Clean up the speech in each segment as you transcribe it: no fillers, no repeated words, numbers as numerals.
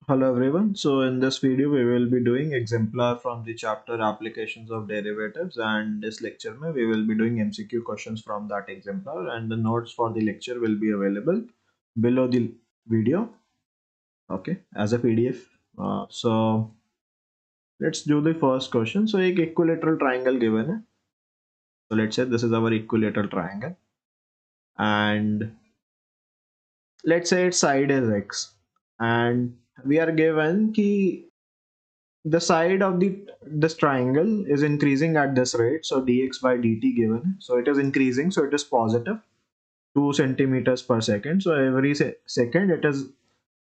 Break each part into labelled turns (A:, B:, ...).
A: Hello everyone. So in this video we will be doing exemplar from the chapter applications of derivatives, and this lecture mein we will be doing MCQ questions from that exemplar, and the notes for the lecture will be available below the video, okay, as a PDF. So let's do the first question. So एक equilateral triangle given है. So let's say this is our equilateral triangle, and let's say its side is x, and we are given कि the side of this triangle is increasing at this rate, so dx by dt given, so it is increasing, so it is positive 2 centimeters per second. So every second it is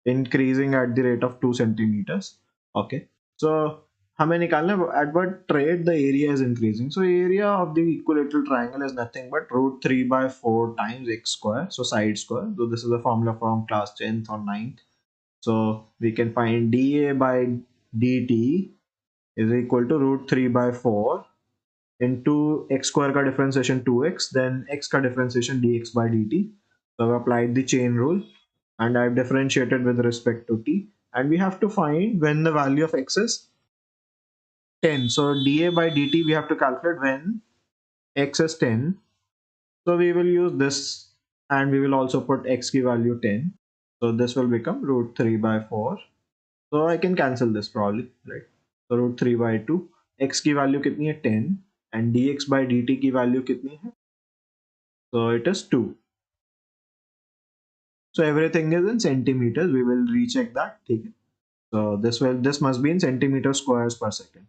A: increasing at the rate of 2 centimeters. Okay, so हमें निकालना है at what rate the area is increasing. So area of the equilateral triangle is nothing but root 3 by 4 times x square, so side square. So this is the formula from class 10th or 9th. So we can find dA by dt is equal to root 3 by 4 into x square का differentiation 2x, then x का differentiation dx by dt. So I've applied the chain rule and I've differentiated with respect to t, and we have to find when the value of x is 10. So dA by dt we have to calculate when x is 10. So we will use this, and we will also put x की value 10. So this will become root 3 by 4. So I can cancel this probably, right? So root 3 by 2, x की value कितनी है 10, and dx by dt की value कितनी है, so it is 2. So everything is in centimeters. We will recheck that. ठीक है? So this must be in centimeter squares per second.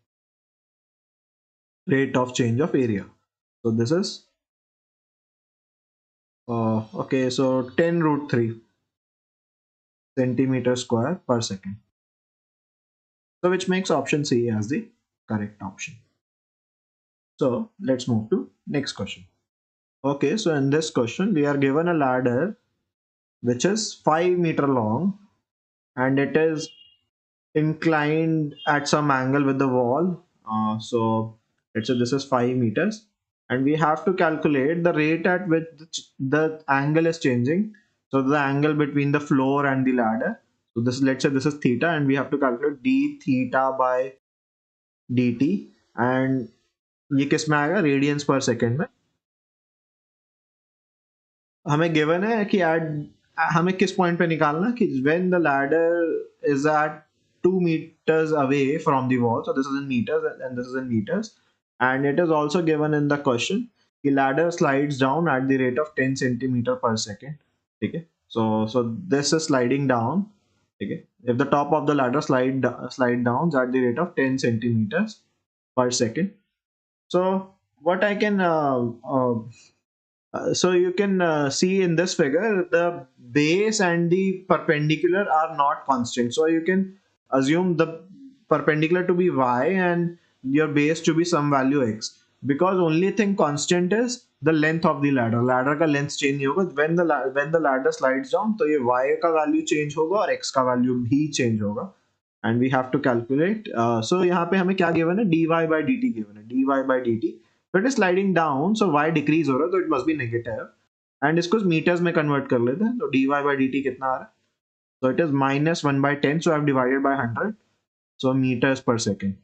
A: Rate of change of area. So this is okay. So 10 root 3 centimeter square per second. So which makes option C as the correct option. So let's move to next question. Okay, so in this question we are given a ladder which is 5 meter long, and it is inclined at some angle with the wall. So let's say this is 5 meters, and we have to calculate the rate at which the angle is changing. So the angle between the floor and the ladder. So this, let's say this is theta, and we have to calculate d theta by dt, and ये किस में आएगा, radiance पर second में. हमें given है कि हमें किस पॉइंट पे निकालना कि when the ladder is at 2 meters away from the wall. So this is in meters and this is in meters, and it is also given in the question the ladder slides down at the rate of 10 centimeter per second. Okay, so this is sliding down. Okay, if the top of the ladder slide down at the rate of 10 centimeters per second. So what I can so you can see in this figure the base and the perpendicular are not constant. So you can assume the perpendicular to be y and your base to be some value x, because only thing constant is the length of the ladder. Ladder का length change नहीं होगा. When the ladder slides down, तो ये y का value change होगा और x का value भी change होगा. And we have to calculate. So यहाँ पे हमें क्या given है, dy by dt given है, dy by dt. So it is sliding down, so y decrease हो रहा है, तो it must be negative. And इसको meters में convert कर लेते हैं, तो dy by dt कितना आ रहा है? So it is minus 1 by 10, so I have divided by 100. So meters per second.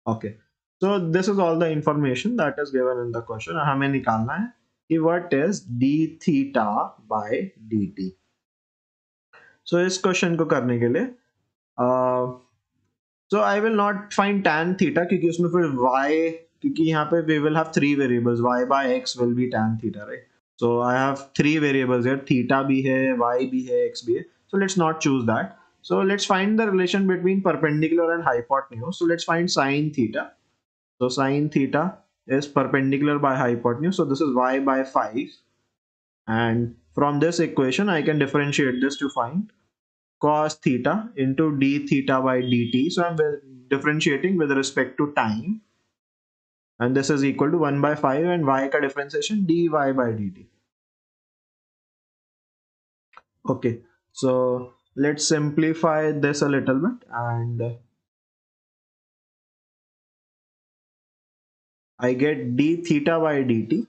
A: Okay. So this is all the information that is given in the question. हमें निकालना है कि what is d theta by dt. So इस question को करने के लिए so I will not find tan theta, क्योंकि उसमें फिर y, क्योंकि यहाँ पे we will have 3 variables, y by x will be tan theta, right? So I have 3 variables here, theta भी है, y भी है, x भी है. So let's not choose that. So let's find the relation between perpendicular and hypotenuse. So let's find sine theta. So sine theta is perpendicular by hypotenuse. So this is y by 5. And from this equation, I can differentiate this to find cos theta into d theta by dt. So I'm differentiating with respect to time, and this is equal to 1 by 5, and y ka differentiation dy by dt. Okay, so let's simplify this a little bit, and I get d theta by dt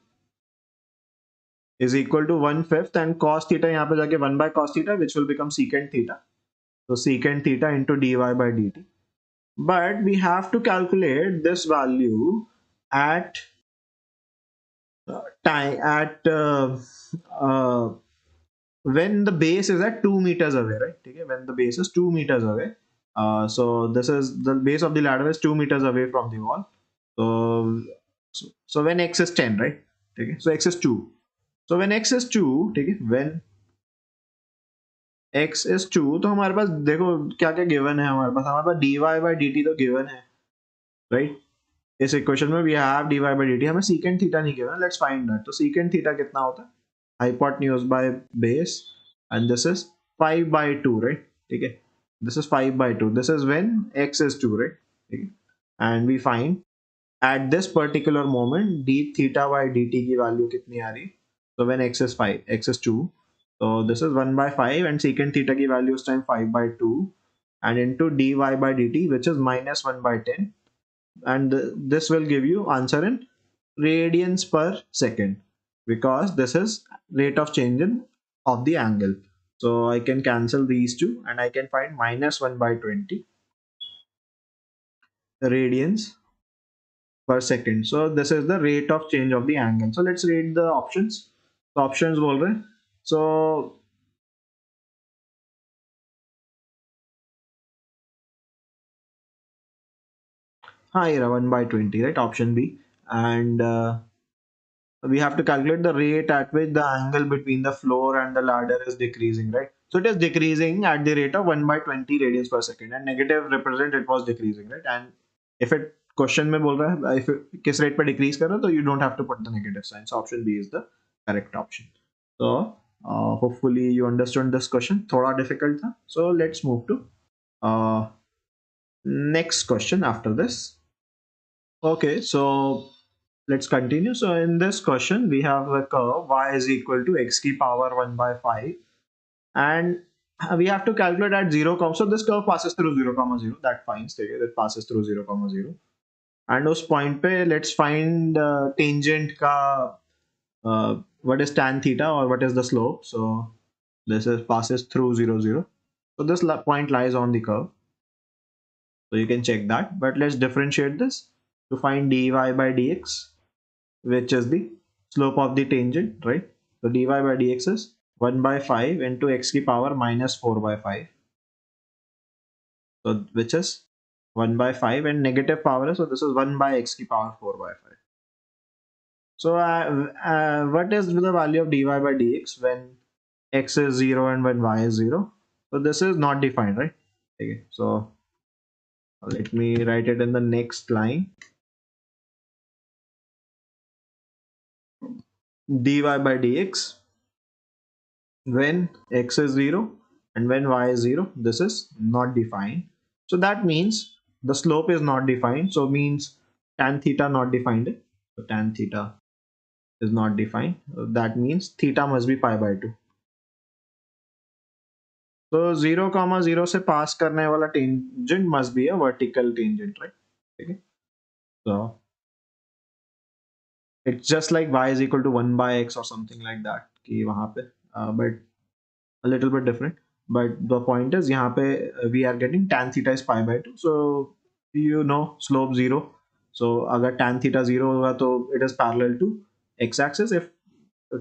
A: is equal to 1/5, and cos theta यहाँ पे जाके 1 by cos theta, which will become secant theta. So secant theta into dy by dt. But we have to calculate this value at time at uh, when the base is at 2 meters away, right? Okay, when the base is 2 meters away. So this is the base of the ladder is 2 meters away from the wall. So when x is 10, right? Okay, so x is 2. So when x is 2, okay, when x is 2, तो हमारे पास देखो क्या क्या given है, हमारे पास dy by dt तो given है, right? इस इक्वेशन में we have dy by dt, हमें secant थीटा नहीं गिवन, let's find that. तो secant थीटा कितना होता है? Hypotenuse by base, and this is 5 by 2, right? ठीक है, this is 5 by 2, this is when x is 2, right? ठीक है, and we find at this particular moment d theta by dt की value कितनी आ रही है? So when x is 5, x is 2, so this is 1 by 5, and secant theta की value उस time 5 by 2, and into dy by dt, which is minus 1 by 10, and this will give you answer in radians per second, because this is rate of change in of the angle. So I can cancel these two and I can find minus 1 by 20 radians per second. So this is the rate of change of the angle. So let's read the options. So options बोल रहे हैं. So हाँ ये 1 by 20, right? Option B. And we have to calculate the rate at which the angle between the floor and the ladder is decreasing, right? So it is decreasing at the rate of 1 by 20 radians per second, and negative represent it was decreasing, right? And if it question में बोल रहा है if किस rate पे decrease कर रहा है, तो you don't have to put the negative sign. So option B is the correct option. So hopefully you understood this question. थोड़ा difficult था. So let's move to uh, next question after this. Okay, so let's continue. So in this question, we have a curve y is equal to x की power 1 by 5, and we have to calculate at 0, so this curve passes through 0, 0. That finds that passes through 0, 0. And उस point पे let's find tangent का what is tan theta or what is the slope. So this is passes through 0, 0. So this point lies on the curve. So you can check that. But let's differentiate this to find dy by dx, which is the slope of the tangent, right? So dy by dx is 1 by 5 into x की power minus 4 by 5. So which is 1 by 5 and negative power, so this is 1 by x की power 4 by 5. So what is the value of dy by dx when x is 0 and when y is 0? So this is not defined, right? Okay, so let me write it in the next line. Dy by dx when x is 0 and when y is 0, this is not defined. So that means the slope is not defined, so means tan theta not defined. So tan theta is not defined, that means theta must be pi by 2. So 0, 0 से pass करने वाला tangent must be a vertical tangent, right? Okay. So it's just like y is equal to 1 by x or something like that कि वहाँ पे, but a little bit different. But the point is यहाँ पे we are getting tan theta is pi by 2. So you know slope 0. So अगर tan theta 0 होगा तो it is parallel to x axis. If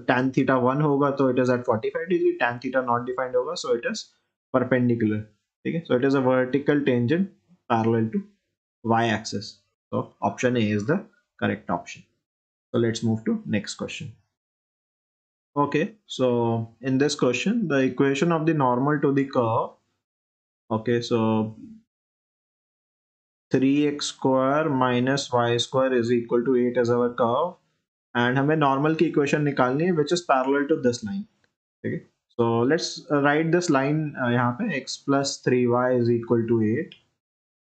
A: tan theta 1 होगा तो it is at 45 degree. Tan theta not defined होगा, so it is perpendicular. Okay, so it is a vertical tangent parallel to y axis. So option A is the correct option. So let's move to next question. Okay, so in this question, the equation of the normal to the curve. Okay, so 3x square minus y square is equal to 8 as our curve, and हमें normal की equation निकालनी है which is parallel to this line. Okay, so let's write this line यहाँ पे x plus 3y is equal to 8,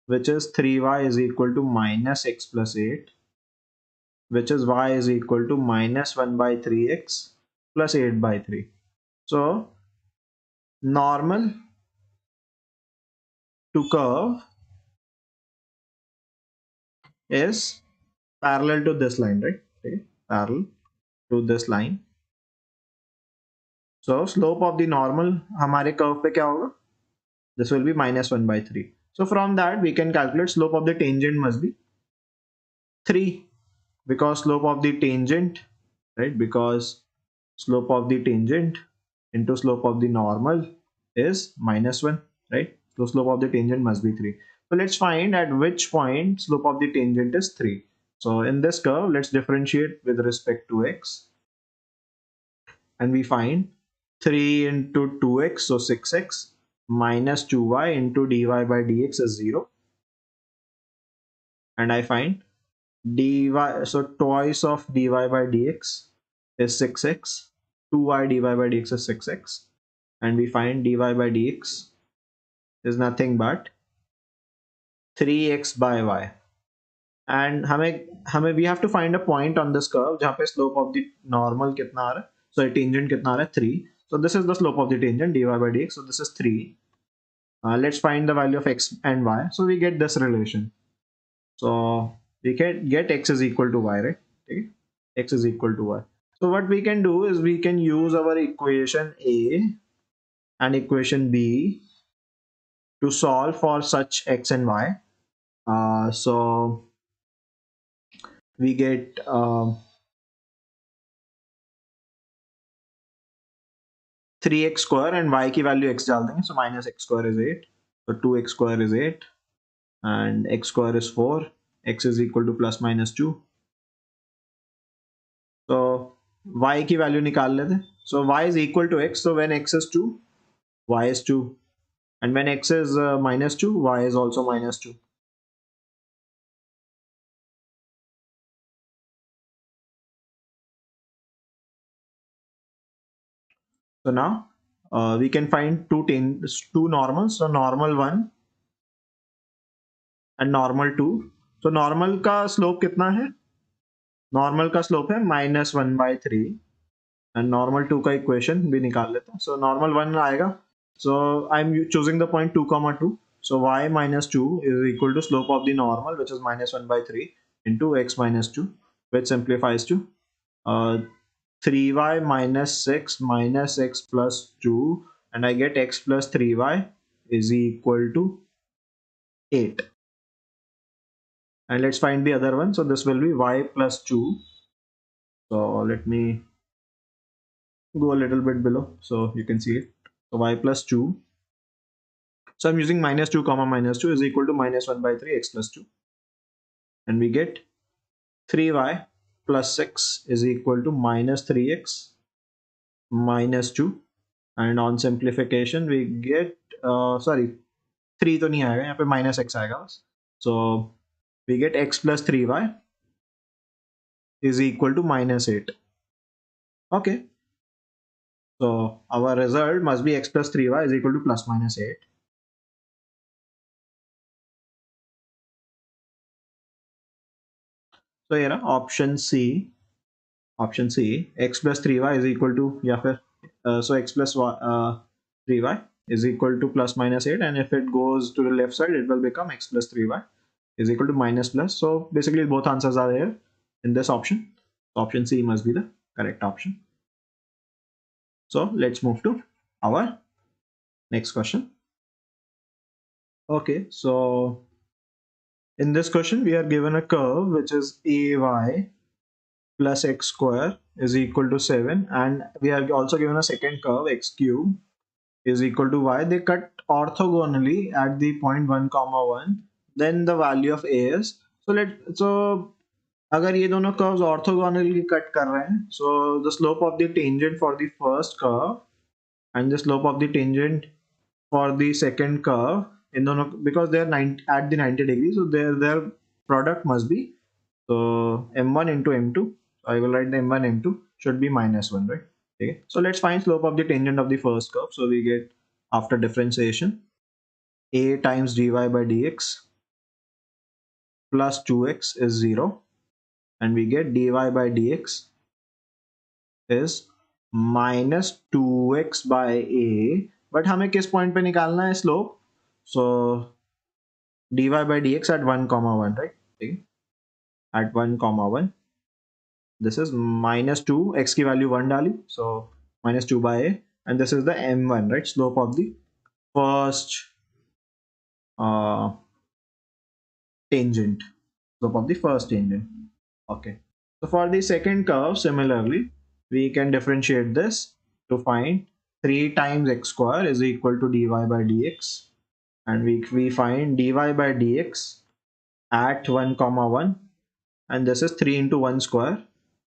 A: which is 3y is equal to minus x plus 8, which is y is equal to minus 1 by 3x plus 8 by 3. So normal to curve is parallel to this line, right? Okay, parallel to this line. So slope of the normal हमारे curve पे क्या होगा? This will be minus 1 by 3. So from that we can calculate slope of the tangent must be 3, because slope of the tangent, right, because slope of the tangent into slope of the normal is minus 1, right? So slope of the tangent must be 3. So let's find at which point slope of the tangent is 3. So in this curve, let's differentiate with respect to x, and we find 3 into 2x, so 6x, minus 2y into dy by dx is 0, and I find dy, so twice of dy by dx is 6x, 2y dy by dx is 6x, and we find dy by dx is nothing but 3x by y. And हमें we have to find a point on this curve जहाँ पे slope of the normal कितना आ रहा है, sorry tangent कितना आ रहा है 3. So this is the slope of the tangent dy by dx, so this is 3. Let's find the value of x and y, so we get this relation. So we can get x is equal to y, right? Okay. X is equal to y. So what we can do is we can use our equation A and equation B to solve for such x and y. So we get 3x square and y की value x डाल देंगे, so minus x square is 8, so 2x square is 8 and x square is 4, x is equal to plus minus 2. So y की value निकाल लेते हैं. So y is equal to x, so when x is 2, y is 2, and when x is minus 2, y is also minus 2. So now we can find two normals, so normal 1 and normal 2. So normal का slope कितना है? Normal का slope है minus 1 by 3, and normal 2 का equation भी निकाल लेते हैं. So normal 1 आएगा, so I'm choosing the point 2 comma 2, so y minus 2 is equal to slope of the normal, which is minus 1 by 3 into x minus 2, which simplifies to 3y minus 6 minus x plus 2, and I get x plus 3y is equal to 8. And let's find the other one, so this will be y plus 2. So let me go a little bit below so you can see it. So y plus 2, so I'm using minus 2 comma minus 2 is equal to minus 1 by 3 x plus 2, and we get 3y plus 6 is equal to minus 3x minus 2, and on simplification we get sorry 3 तो नहीं आएगा यहाँ पे, minus x आएगा बस. So we get x plus 3y is equal to minus 8. Okay, so our result must be x plus 3y is equal to plus minus 8. So here option C, x plus 3y is equal to, या फिर so x plus 3y is equal to plus minus 8, and if it goes to the left side it will become x plus 3y is equal to minus plus. So basically both answers are here in this option. So option C must be the correct option. So let's move to our next question. Okay, so in this question we are given a curve which is ay plus x square is equal to 7, and we are also given a second curve x cube is equal to y. They cut orthogonally at the point 1 comma 1, then the value of a is, so अगर ये दोनों curves orthogonally cut कर रहे हैं, so the slope of the tangent for the first curve and the slope of the tangent for the second curve in दोनों, because they are at the 90 degrees, so their product must be, so m1 into m2, so I will write the m1 m2 should be minus 1, right? Okay, so let's find slope of the tangent of the first curve. So we get, after differentiation, a times dy by dx plus 2x is 0, and we get dy by dx is minus 2x by a, but हमें किस point पे निकालना है slope? So dy by dx at 1 comma 1, right? Okay. At 1 comma 1, this is minus 2, x की value 1 डाली, so minus 2 by a, and this is the m1, right, slope of the first tangent, slope of the first tangent. Okay. So for the second curve, similarly, we can differentiate this to find 3 times x square is equal to dy by dx, and we find dy by dx at 1 comma 1, and this is 3 into 1 square,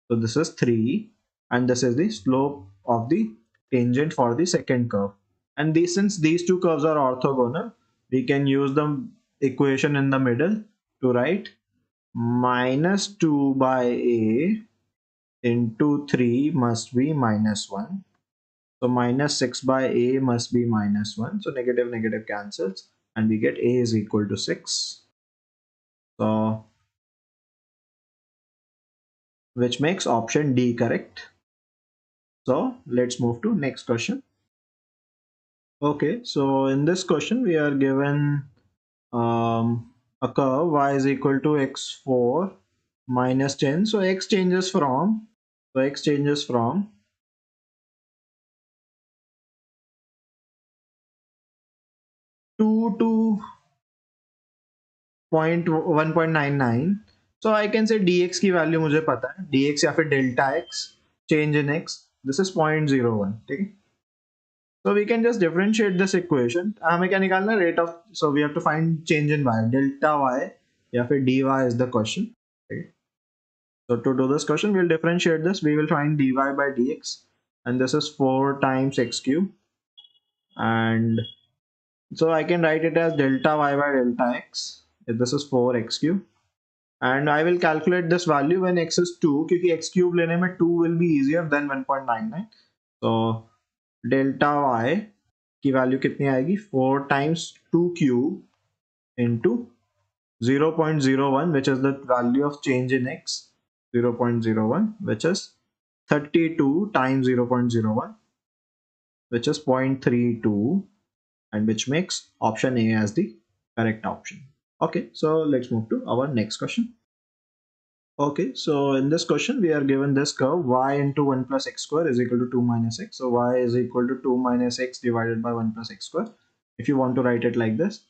A: so this is 3, and this is the slope of the tangent for the second curve. And since these two curves are orthogonal, we can use the equation in the middle to write minus 2 by a into 3 must be minus 1. So minus 6 by a must be minus 1. So negative negative cancels, and we get a is equal to 6. So which makes option D correct. So let's move to next question. Okay, so in this question we are given a curve y is equal to x4 minus 10. So x changes from 2 to 1.99. So I can say dx की value मुझे पता है, dx या फिर delta x change in x, this is 0.01. ठीक है, so we can just differentiate this equation. हमें क्या निकालना है, rate of, so we have to find change in y, delta y या फिर dy is the question. Okay. So to do this question, we'll differentiate this. We will find dy by dx, and this is 4 times x cube, and so I can write it as delta y by delta x. If this is 4x cube, and I will calculate this value when x is 2, क्योंकि x cube लेने में 2 will be easier than 1.99. So delta y की value कितनी आएगी, 4 times 2 cube into 0.01, which is the value of change in x, 0.01, which is 32 times 0.01, which is 0.32, and which makes option A as the correct option. Okay, so let's move to our next question. Okay, so in this question we are given this curve y into 1 plus x square is equal to 2 minus x. So y is equal to 2 minus x divided by 1 plus x square, if you want to write it like this.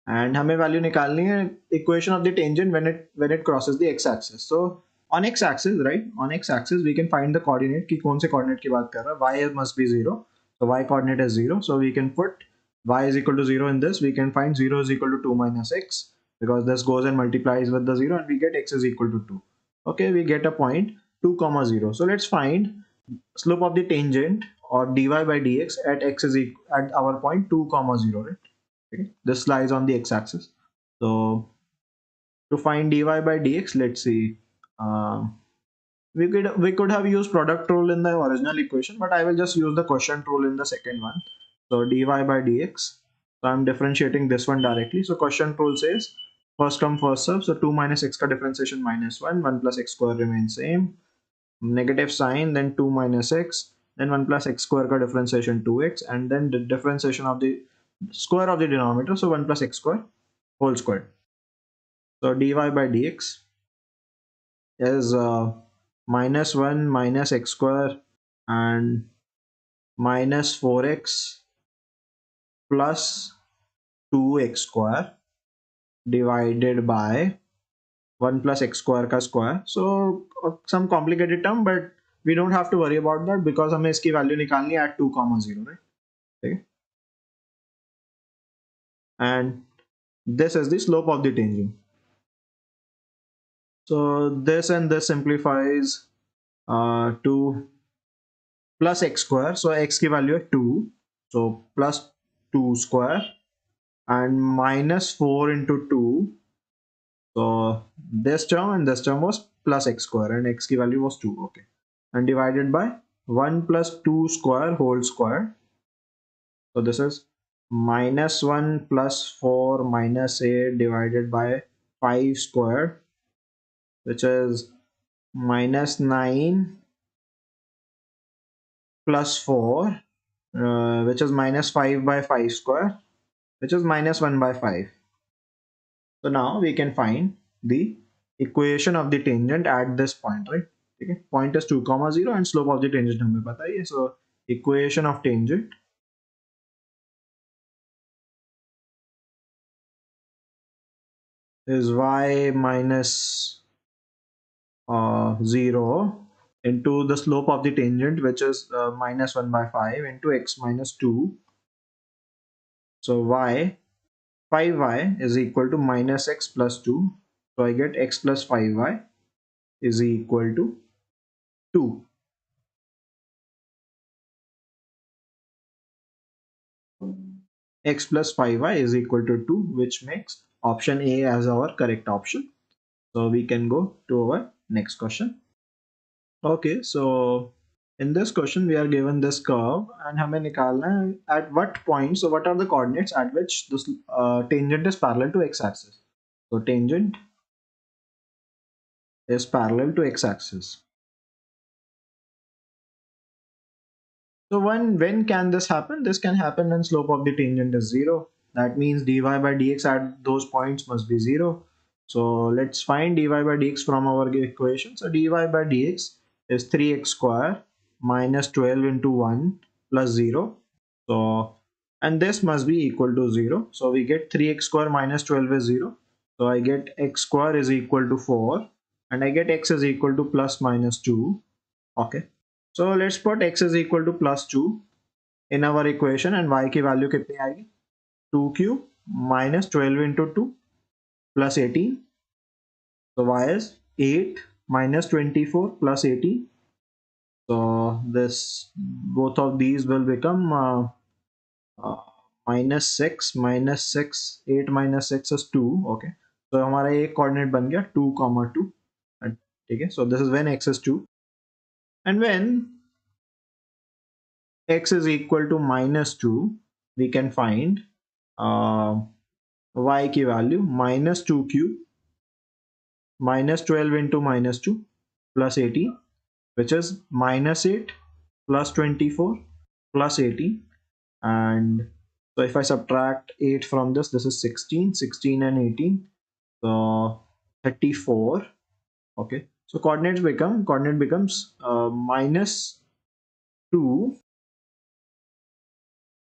A: And हमें value निकालनी है equation of the tangent when it crosses the x axis. So on x axis, right, on x axis we can find the coordinate कि कौन से coordinate की बात कर रहा है. Y must be 0, so y coordinate is 0, so we can put y is equal to 0 in this. We can find 0 is equal to 2 minus x, because this goes and multiplies with the 0, and we get x is equal to 2. Okay, we get a point 2 comma 0. So let's find slope of the tangent or dy by dx at x is at our point 2 comma 0, right? Okay. This lies on the x-axis. So to find dy by dx, let's see. We could have used product rule in the original equation, but I will just use the quotient rule in the second one. So dy by dx. So I'm differentiating this one directly. So quotient rule says first come first serve. So 2 minus x ka differentiation minus 1. 1 plus x square remains same. Negative sign, then 2 minus x, then 1 plus x square ka differentiation 2x, and then the differentiation of the square of the denominator, so 1 plus x square whole square. So dy by dx is minus 1 minus x square and minus 4x plus 2x square divided by 1 plus x square ka square. So some complicated term, but we don't have to worry about that because हमें इसकी value निकालनी है at 2 comma 0, right? Okay. And this is the slope of the tangent. So this and this simplifies to plus x square. So x की value है 2. So plus 2 square and minus 4 into 2. So this term and this term was plus x square and x की value was 2. Okay. And divided by 1 plus 2 square whole square. So this is minus 1 plus 4 minus 8 divided by 5 square, which is minus 9 plus 4, which is minus 5 by 5 square, which is minus 1 by 5. So now we can find the equation of the tangent at this point, right? Okay. Point is 2 comma 0 and slope of the tangent हमें पता है. So equation of tangent is y minus 0 into the slope of the tangent, which is minus 1 by 5 into x minus 2. So y 5y is equal to minus x plus 2. So I get x plus 5y is equal to 2. X plus 5y is equal to 2, which makes option A as our correct option. So we can go to our next question. Okay, so in this question we are given this curve and हमें निकालना है at what point, so what are the coordinates at which this tangent is parallel to x-axis. So tangent is parallel to x-axis. So when can this happen? This can happen when slope of the tangent is 0. That means dy by dx at those points must be 0. So let's find dy by dx from our equation. So dy by dx is 3x square minus 12 into 1 plus 0. So and this must be equal to 0. So we get 3x square minus 12 is 0. So I get x square is equal to 4 and I get x is equal to plus minus 2. Okay. So let's put x is equal to plus 2 in our equation and y की value कितनी आएगी 2q minus 12 into 2 plus 18. So y is 8 minus 24 plus 18. So this both of these will become uh, minus 6 minus 6 8 minus 6 is 2. Okay, so हमारा एक coordinate बन गया 2 comma 2. ठीक है, so this is when x is 2 and when x is equal to minus 2, we can find y की value minus 2q minus 12 into minus 2 plus 18, which is minus 8 plus 24 plus 18. And so if I subtract 8 from this, this is 16 and 18, so 34. Okay, so coordinate becomes minus 2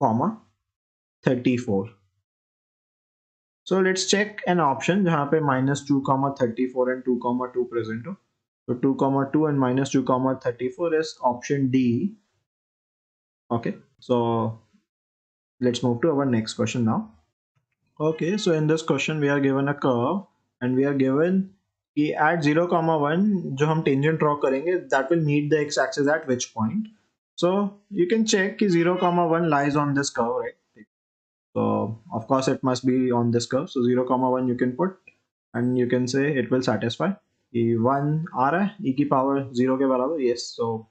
A: comma 34. So let's check an option जहाँ पे minus 2 comma 34 and 2 comma 2 present हो. So 2 comma 2 and minus 2 comma 34 is option D. Okay, so let's move to our next question now. Okay, so in this question we are given a curve and we are given कि at 0 comma 1 जो हम tangent draw करेंगे that will meet the x-axis at which point. So you can check कि 0 comma 1 lies on this curve, right? So of course it must be on this curve. So 0 comma 1 you can put and you can say it will satisfy. ये 1 आ रहा है e की power 0 के बराबर. Yes, so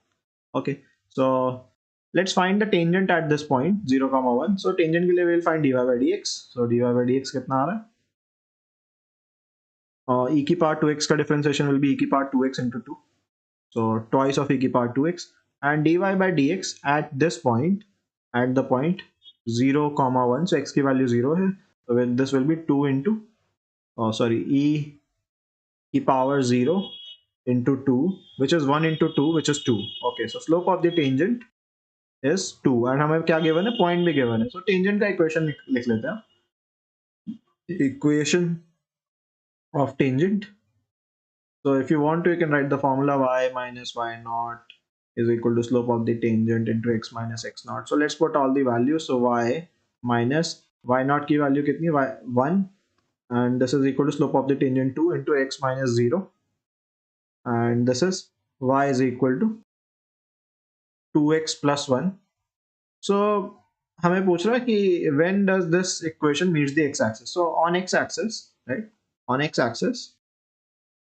A: okay, so let's find the tangent at this point 0 comma 1. So tangent के लिए we'll find dy by dx. So dy by dx कितना आ रहा है? E की power 2x का differentiation will be e की power 2x into 2. So twice of e की power 2x and dy by dx at this point, at the point 0 comma 1. So x की value 0 है. So this will be 2 into e की power 0 into 2, which is 1 into 2, which is 2. Okay, so slope of the tangent is 2 and हमें क्या given है, point भी given है. So tangent का equation लिख लेते हैं. Equation of tangent. So if you want to, you can write the formula y minus y naught is equal to slope of the tangent into x minus x naught. So let's put all the values. So y minus y naught की value कितनी, y 1 and this is equal to slope of the tangent 2 into x minus 0 and this is y is equal to 2x plus 1. So हमें पूछ रहा है कि when does this equation meets the x-axis. So on x-axis, right, on x-axis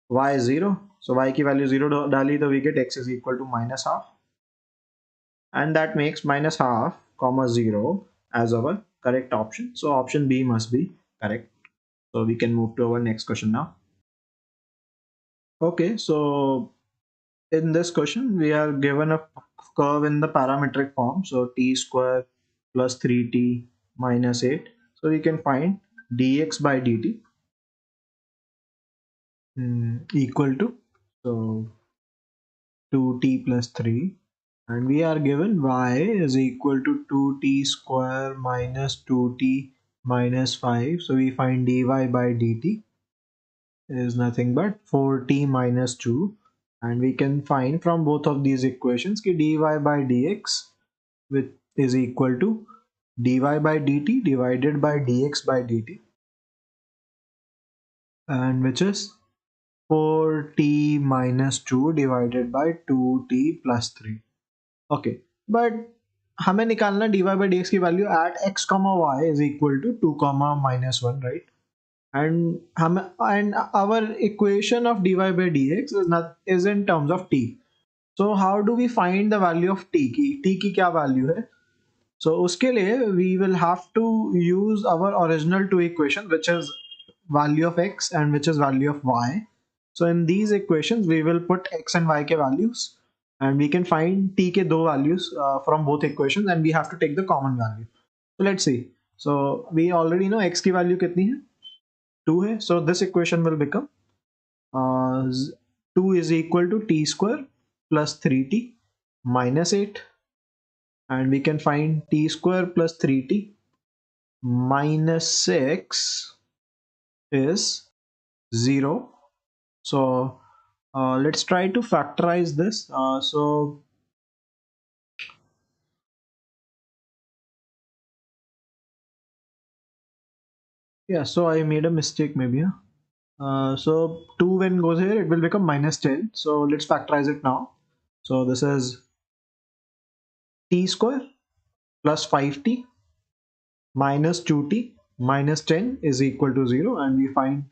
A: y is 0. So y की value 0 डाली तो we get x is equal to minus half and that makes minus half comma 0 as our correct option. So option B must be correct. So we can move to our next question now. Okay, so in this question we are given a curve in the parametric form. So t square plus 3t minus 8. So we can find dx by dt equal to, so 2t plus 3 and we are given y is equal to 2t square minus 2t minus 5. So we find dy by dt is nothing but 4t minus 2, and we can find from both of these equations कि dy by dx which is equal to dy by dt divided by dx by dt, and which is 4t minus 2 divided by 2t plus 3. Okay, but हमें निकालना dy by dx की value at x comma y is equal to 2 comma minus 1, right? And our equation of dy by dx is in terms of t. So how do we find the value of t की क्या value है? So उसके लिए we will have to use our original two equation, which is value of x and which is value of y. So in these equations we will put x and y के values, and we can find t के दो values from both equations, and we have to take the common value. So let's see. So we already know x की value कितनी है, 2 है. So this equation will become 2 is equal to t square plus 3t minus 8, and we can find t square plus 3t minus 6 is 0. So let's try to factorize this. So I made a mistake maybe. So 2 when goes here, it will become minus 10. So let's factorize it now. So this is t square plus 5t minus 2t minus 10 is equal to 0, and we find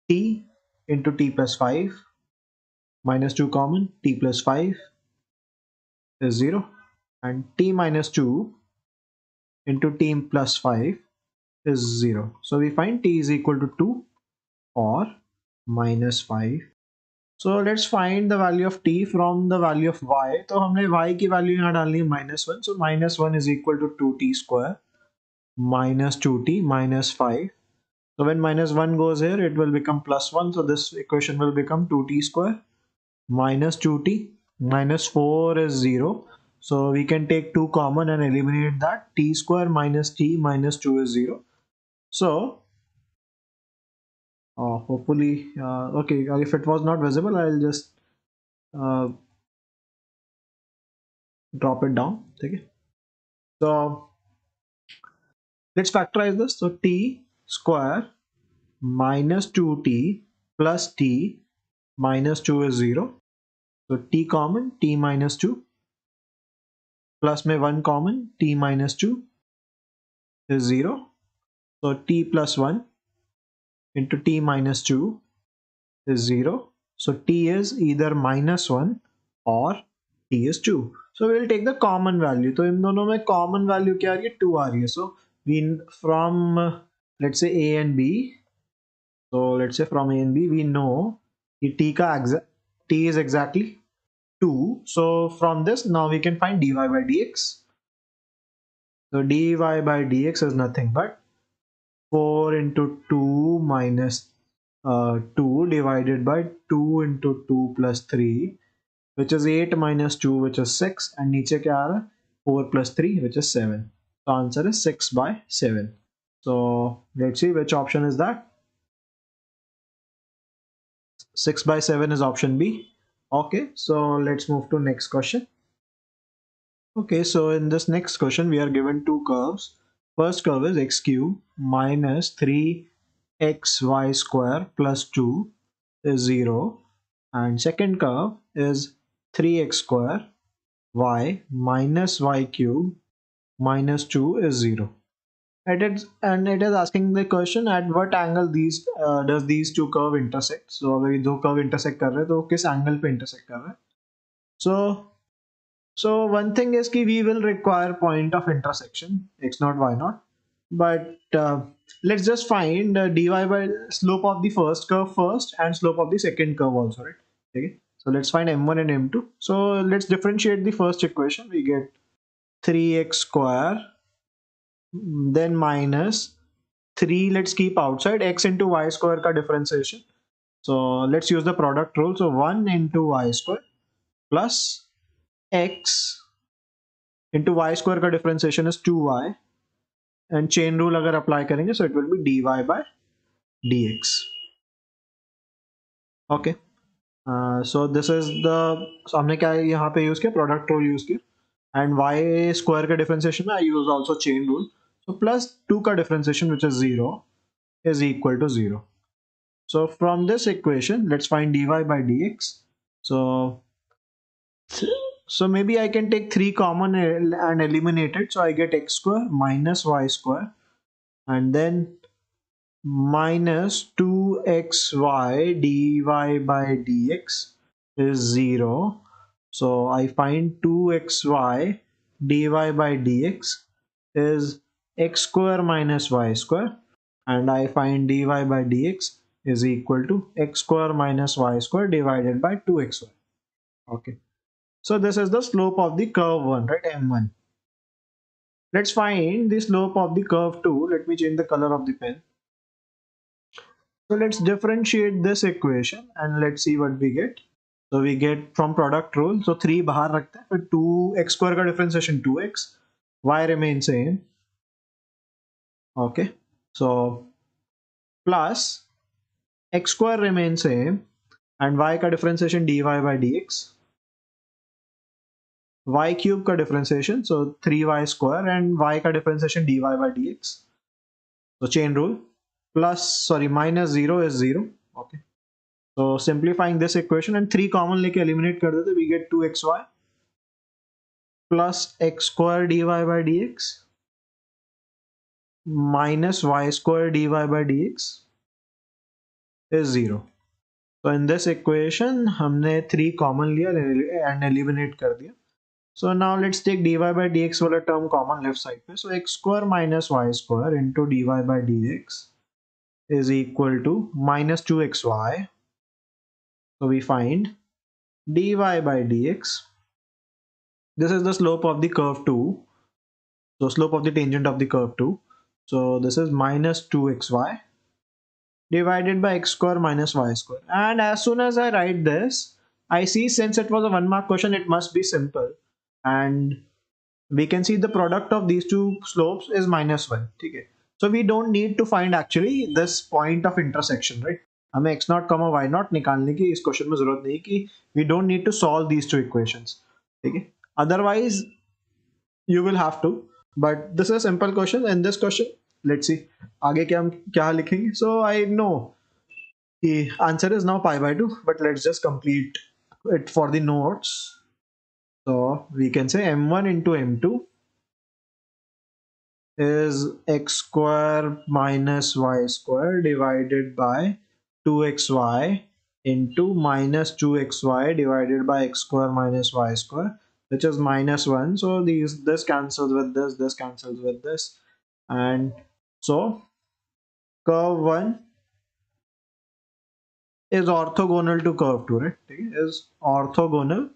A: t into t plus 5 minus 2 common, t plus 5 is 0, and t minus 2 into t plus 5 is 0. So we find t is equal to 2 or minus 5. So let's find the value of t from the value of y. तो हमने y की value यहाँ डालनी है -1. So -1 is equal to 2t square minus 2t minus 5. So when -1 goes here, it will become +1. So this equation will become 2t square minus 2t minus 4 is 0. So we can take 2 common and eliminate that. T square minus t minus 2 is 0. So hopefully, okay, if it was not visible, I'll just uh, drop it down. Okay. So let's factorize this. So t square minus 2t plus t minus 2 is 0. So t common, t minus 2 plus में 1 common, t minus 2 is 0. So t plus 1 into t minus 2 is 0. So t is either -1 or t is 2. So we'll take the common value. तो इन दोनों में common value क्या आ रही है? 2 आ रही है. So we from let's say a and b. So let's say from a and b we know कि t is exactly 2. So from this now we can find dy by dx. So dy by dx is nothing but 4 into 2 minus 2 divided by 2 into 2 plus 3, which is 8 minus 2, which is 6, and नीचे क्या आ रहा है? 4 plus 3, which is 7. So answer is 6 by 7. So let's see which option is that. 6 by 7 is option B. Okay, so let's move to next question. Okay, so in this next question we are given two curves. First curve is x cube minus 3xy square plus 2 is 0, and second curve is 3x square y minus y cube minus 2 is 0. And it is asking the question at what angle these does these two curve intersect. So अगर ये दो curve intersect कर रहे हैं तो किस angle पे intersect कर रहे हैं? So one thing is कि we will require point of intersection x naught y naught, but let's just find dy by slope of the first curve first and slope of the second curve also, right? Okay, so let's find m1 and m2. So let's differentiate the first equation. We get 3x square, then minus 3, let's keep outside, x into y square ka differentiation. So let's use the product rule. So 1 into y square plus x into y square ka differentiation is 2y, and chain rule agar apply karenge, so it will be dy by dx. Okay, so this is the, हमने क्या यहाँ पे use किया, product rule use किया, and Y square का differentiation में I use also chain rule. So plus 2 का differentiation which is 0 is equal to 0. So from this equation, let's find dy by dx. So maybe I can take 3 common and eliminate it. So I get x square minus y square, and then minus 2xy dy by dx is 0. So I find 2xy dy by dx is x square minus y square, and I find dy by dx is equal to x square minus y square divided by 2xy. Okay, so this is the slope of the curve 1, right, m1. Let's find the slope of the curve 2. Let me change the color of the pen. So let's differentiate this equation and let's see what we get. So we get from product rule, so 3 bahar rakhte hain, फिर 2x square का differentiation 2x, y remains same. Okay, so plus x square remains same, and y का differentiation dy by dx, y cube का differentiation, so 3y square, and y का differentiation dy by dx. So chain rule, plus, sorry, minus 0 is 0. Okay, so simplifying this equation and 3 common लेके eliminate कर देते, we get 2xy plus x square dy by dx minus y square dy by dx is 0. So in this equation हमने 3 common लिया and eliminate कर दिया. So now let's take dy by dx वाला term common left side पे. So x square minus y square into dy by dx is equal to minus 2xy. So we find dy by dx. This is the slope of the curve 2. So slope of the tangent of the curve 2. So this is minus 2xy divided by x square minus y square. And as soon as I write this, I see since it was a 1 mark question, it must be simple. And we can see the product of these two slopes is minus 1. Okay. So we don't need to find actually this point of intersection, right? हमें x naught comma y naught निकालने की इस question में जरूरत नहीं कि we don't need to solve these two equations. Okay. Otherwise you will have to, but this is a simple question. In this question, let's see आगे क्या हम क्या लिखेंगे. So I know the answer is now pi by 2, but let's just complete it for the notes. So we can say m1 into m2 is x square minus y square divided by 2xy into minus 2xy divided by x square minus y square, which is minus 1. So this cancels with this cancels with this, and so curve 1 is orthogonal to curve 2, right? Is orthogonal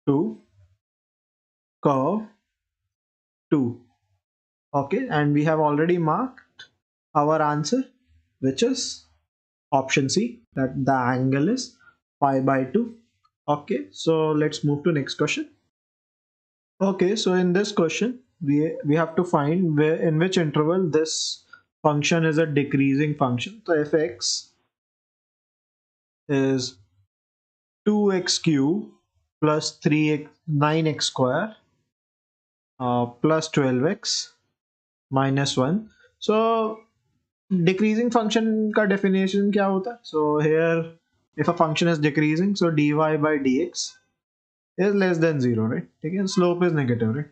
A: to curve 2. Okay, and we have already marked our answer, which is option C, that the angle is pi by 2. Okay, so let's move to next question. Okay, so in this question we have to find where in which interval this function is a decreasing function. So if x is 2x cube plus 3x 9x square plus 12x minus 1. So decreasing function का definition क्या होता है? So here if a function is decreasing, so dy by dx is less than 0, right? Okay, slope is negative, right?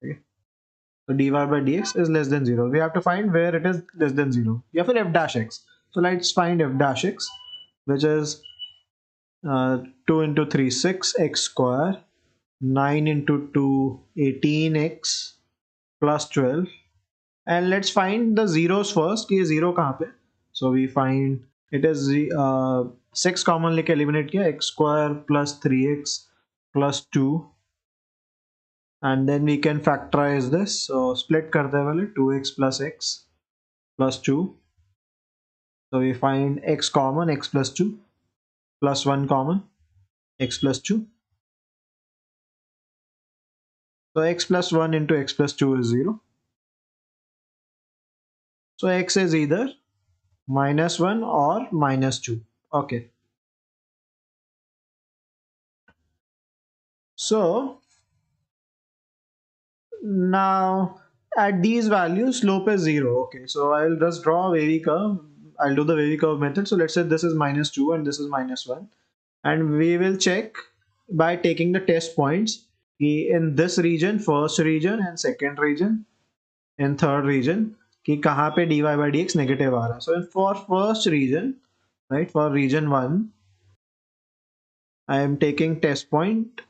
A: Okay, so dy by dx is less than 0. We have to find where it is less than 0. या फिर f dash x. So let's find f dash x, which is 2 into 3 6 x square, 9 into 2 18x plus 12, and let's find the zeros first. कि 0 कहाँ पे? So we find it is 6 common लेके eliminate किया, x square plus 3x plus 2, and then we can factorize this. So split करते हैं पहले 2x plus x plus 2. So we find x common, x plus 2 plus 1 common, x plus 2. So x plus 1 into x plus 2 is 0. So x is either -1 or -2. Okay. So now at these values, slope is 0. Okay, so I'll just draw a wavy curve. I'll do the wavy curve method. So let's say this is -2 and this is -1. And we will check by taking the test points in this region, first region and second region, in third region, कि कहाँ पे dy by dx negative आ रहा है. So for first region, right, for region 1, I am taking test point,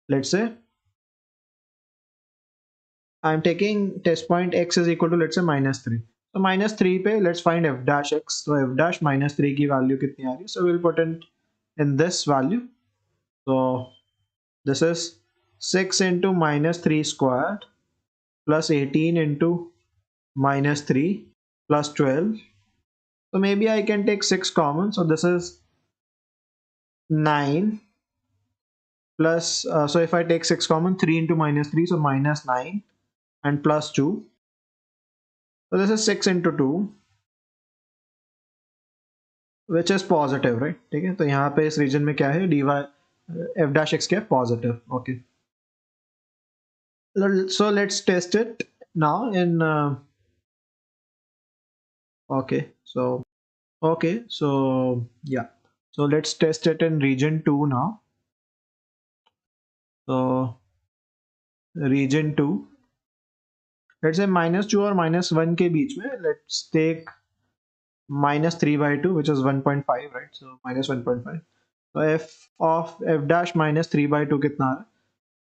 A: let's say I'm taking test point x is equal to, let's say, -3. So -3 पे let's find f dash x. So f dash -3 की value कितनी आ रही है? So we'll put in this value. So this is 6 into -3 squared plus 18 into -3 plus 12. So maybe I can take 6 common. So this is 9 plus, so if I take 6 common, 3 into -3, so -9 and plus 2. So this is 6 into 2, which is positive, right? ठीक है, तो यहाँ पे इस region में क्या है? dy f dash x क्या है? Positive. Okay. So let's test it now in okay. So yeah. So let's test it in region 2 now. So region 2, let's say -2 और -1 के बीच में, let's take -3/2, which is 1.5, right? So -1.5. So f of f dash -3/2 कितना है?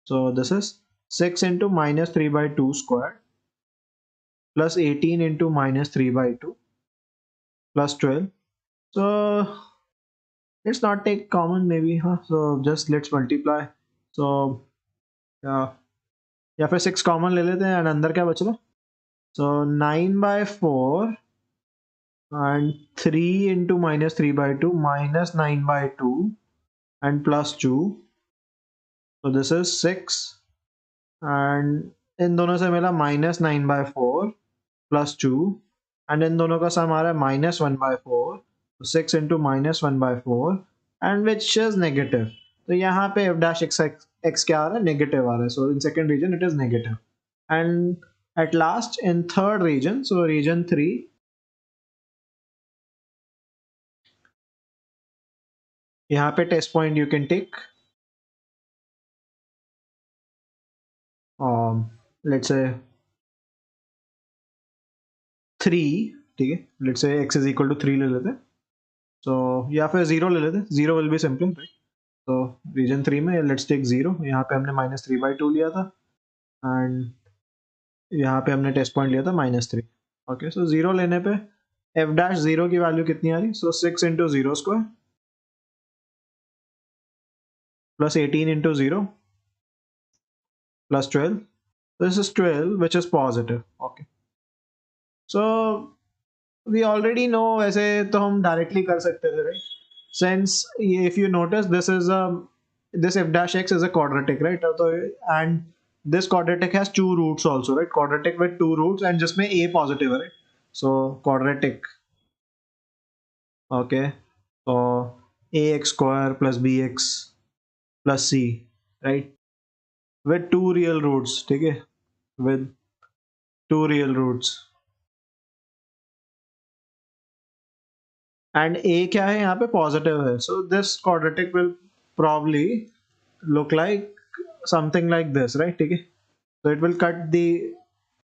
A: So this is 6 into -3/2 squared plus 18 into -3/2 plus 12. So let's not take common maybe, huh? So just let's multiply. So या फिर 6 common ले लेते हैं and अंदर क्या बच रहा है? So 9/4 and 3 into -3/2 minus 9/2 and plus 2. So this is 6 and इन दोनों से मिला -9/4 plus 2 and इन दोनों का सम आ रहा है -1/4. So 6 into -1/4 and which is negative. तो यहाँ पे f dash x क्या आ रहा है? Negative आ रहा है. So in second region it is negative. And at last in third region, so region 3, यहाँ पे test point you can take, let's say 3. ठीक है, let's say x is equal to 3 ले लेते हैं. So या फिर 0 ले लेते हैं. 0 will be simple, right? So region 3 में let's take 0. यहाँ पे हमने -3/2 लिया था and यहाँ पे हमने टेस्ट पॉइंट लिया था -3. ओके, सो 0 लेने पे f dash 0 की वैल्यू कितनी आ रही? सो 6 into 0 square plus 18 into 0 plus 12. This is 12, which is positive. Okay, so we already know, वैसे तो हम डायरेक्टली कर सकते थे, right? Since if you notice, this f dash x is a quadratic, right? तो and this quadratic has two roots also, right? Quadratic with two roots and जिसमें a positive है, right? So quadratic. Okay, so ax square plus bx plus c, right? With two real roots, ठीक है? With two real roots. And a क्या है यहाँ पे? Positive है. So this quadratic will probably look like something like this, right? ठीक है? So it will cut the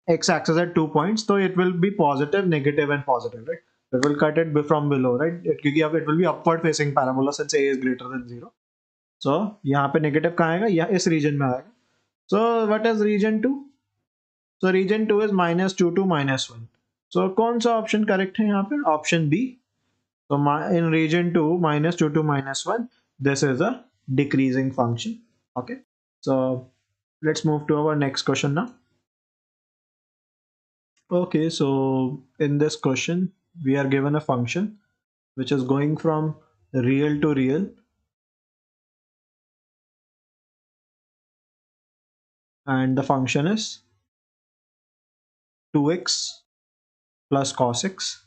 A: x-axis at 2 points. So it will be positive, negative, and positive, right? It will cut it from below, right? क्योंकि अब it will be upward facing parabola since a is greater than 0. So यहाँ पे negative कहाँ आएगा? या इस region में आएगा. So what is region 2? So region 2 is -2 to -1. So कौन सा option correct है यहाँ पे? Option B. So in region 2, -2 to -1, this is a decreasing function. Okay. So let's move to our next question now. Okay, so in this question, we are given a function which is going from real to real, and the function is 2x plus cos x